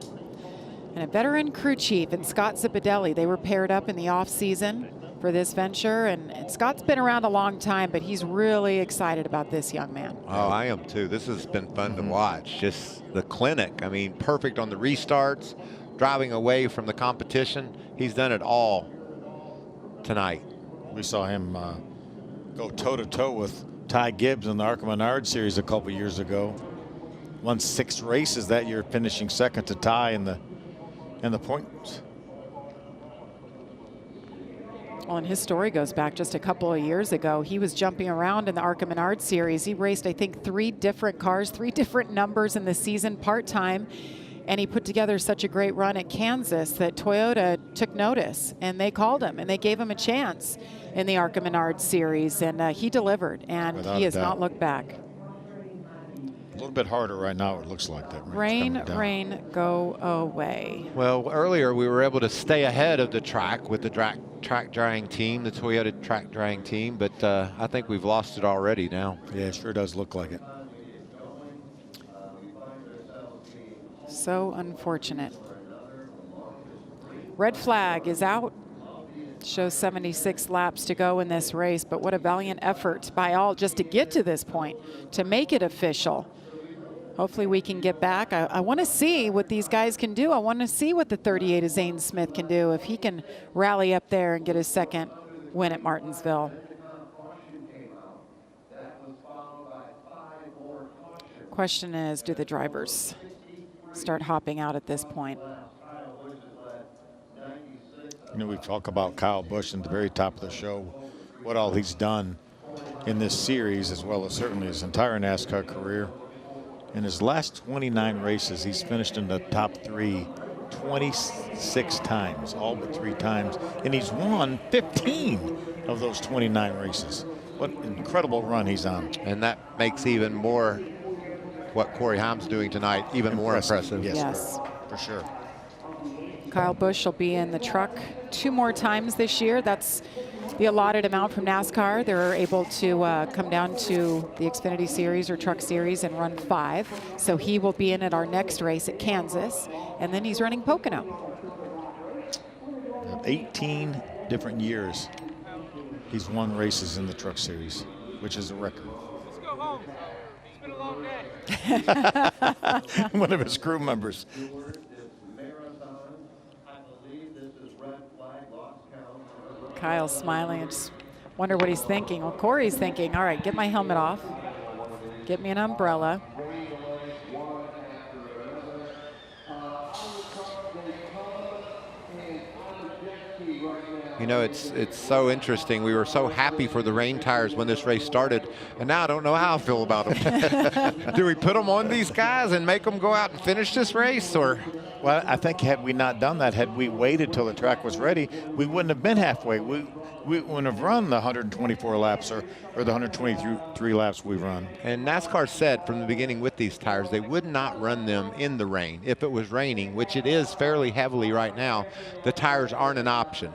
and a veteran crew chief in Scott Zipadelli. They were paired up in the off-season for this venture, and Scott's been around a long time, but he's really excited about this young man. Oh, I am too. This has been fun to watch. Just the clinic. I mean, perfect on the restarts, driving away from the competition. He's done it all tonight. We saw him go toe-to-toe with Ty Gibbs in the ARCA Menard Series a couple years ago. Won 6 races that year, finishing second to Ty in the points. Well, and his story goes back just a couple of years ago. He was jumping around in the ARCA Menard Series. He raced, I think, 3 different cars, 3 different numbers in the season part-time. And he put together such a great run at Kansas that Toyota took notice, and they called him, and they gave him a chance in the ARCA Menard Series. And he delivered, and he has not looked back. A little bit harder right now, it looks like that. Rain, go away. Well, earlier we were able to stay ahead of the track with the track drying team, the Toyota track drying team, but I think we've lost it already now. Yeah, it sure does look like it. So unfortunate. Red flag is out. Shows 76 laps to go in this race, but what a valiant effort by all just to get to this point, to make it official. Hopefully we can get back. I want to see what these guys can do. I want to see what the 38 of Zane Smith can do if he can rally up there and get his second win at Martinsville. Question is, do the drivers start hopping out at this point? You know, we talk about Kyle Busch at the very top of the show, what all he's done in this series, as well as certainly his entire NASCAR career. In his last 29 races, he's finished in the top 3 26 times, all but 3 times, and he's won 15 of those 29 races. What an incredible run he's on. And that makes even more what Corey Haim's doing tonight even more impressive. Yes. For sure. Kyle Busch will be in the truck 2 more times this year. That's the allotted amount from NASCAR. They're able to come down to the Xfinity Series or Truck Series and run 5. So he will be in at our next race at Kansas, and then he's running Pocono. 18 different years he's won races in the Truck Series, which is a record. Let's go home. It's been a long day. One of his crew members. Kyle's smiling. I just wonder what he's thinking. Well, Corey's thinking, all right, get my helmet off. Get me an umbrella. You know, it's so interesting. We were so happy for the rain tires when this race started, and now I don't know how I feel about them. Do we put them on these guys and make them go out and finish this race, or? Well, I think had we not done that, had we waited till the track was ready, we wouldn't have been halfway. We wouldn't have run the 124 laps or the 123 laps we run. And NASCAR said from the beginning with these tires, they would not run them in the rain. If it was raining, which it is fairly heavily right now, the tires aren't an option.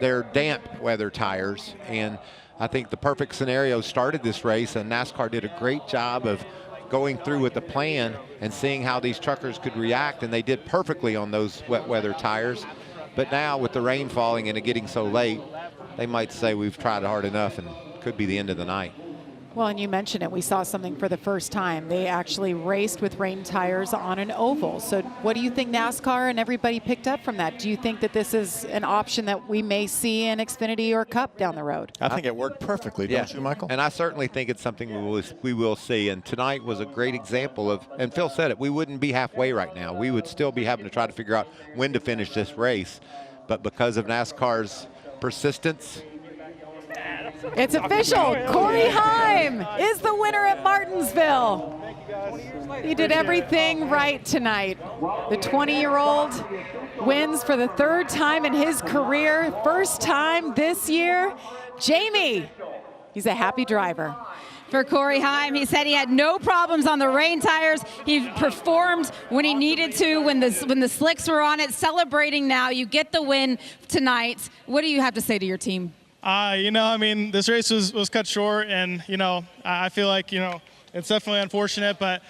They're damp weather tires, and I think the perfect scenario started this race, and NASCAR did a great job of going through with the plan and seeing how these truckers could react, and they did perfectly on those wet weather tires. But now with the rain falling and it getting so late, they might say we've tried hard enough and could be the end of the night. Well, and you mentioned it, we saw something for the first time. They actually raced with rain tires on an oval. So what do you think NASCAR and everybody picked up from that? Do you think that this is an option that we may see in Xfinity or Cup down the road? I think it worked perfectly, don't you, Michael? And I certainly think it's something we will see. And tonight was a great example of, and Phil said it, we wouldn't be halfway right now. We would still be having to try to figure out when to finish this race. But because of NASCAR's persistence, it's official. Corey Haim is the winner at Martinsville. He did everything right tonight. The 20-year-old wins for the 3rd time in his career. First time this year. Jamie, he's a happy driver. For Corey Haim, he said he had no problems on the rain tires. He performed when he needed to, when the slicks were on it. Celebrating now. You get the win tonight. What do you have to say to your team? You know, I mean, this race was cut short, and, you know, I feel like, you know, it's definitely unfortunate, but,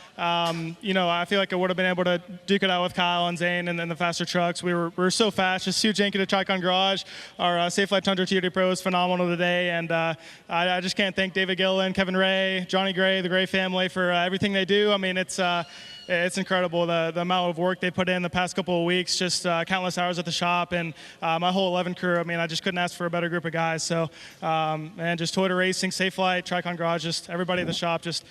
you know, I feel like I would have been able to duke it out with Kyle and Zane and then the faster trucks. We were so fast. Just huge thank you to Tricon Garage. Our Safe Flight Tundra TOD Pro is phenomenal today, and I just can't thank David Gillen, Kevin Ray, Johnny Gray, the Gray family for everything they do. I mean, it's incredible the amount of work they put in the past couple of weeks, just countless hours at the shop, and my whole 11 crew. I mean, I just couldn't ask for a better group of guys. So, and just Toyota Racing, Safe Flight, Tricon Garage, just everybody at the shop, just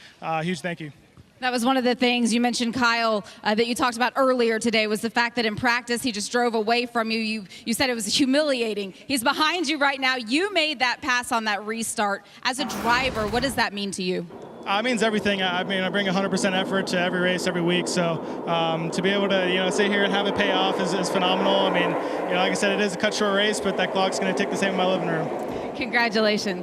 huge thank you. That was one of the things you mentioned, Kyle, that you talked about earlier today, was the fact that in practice he just drove away from you. You said it was humiliating. He's behind you right now. You made that pass on that restart. As a driver, what does that mean to you? It means everything. I mean, I bring 100% effort to every race, every week. So to be able to, you know, sit here and have it pay off is phenomenal. I mean, you know, like I said, it is a cut short race, but that clock's going to tick the same in my living room. Congratulations.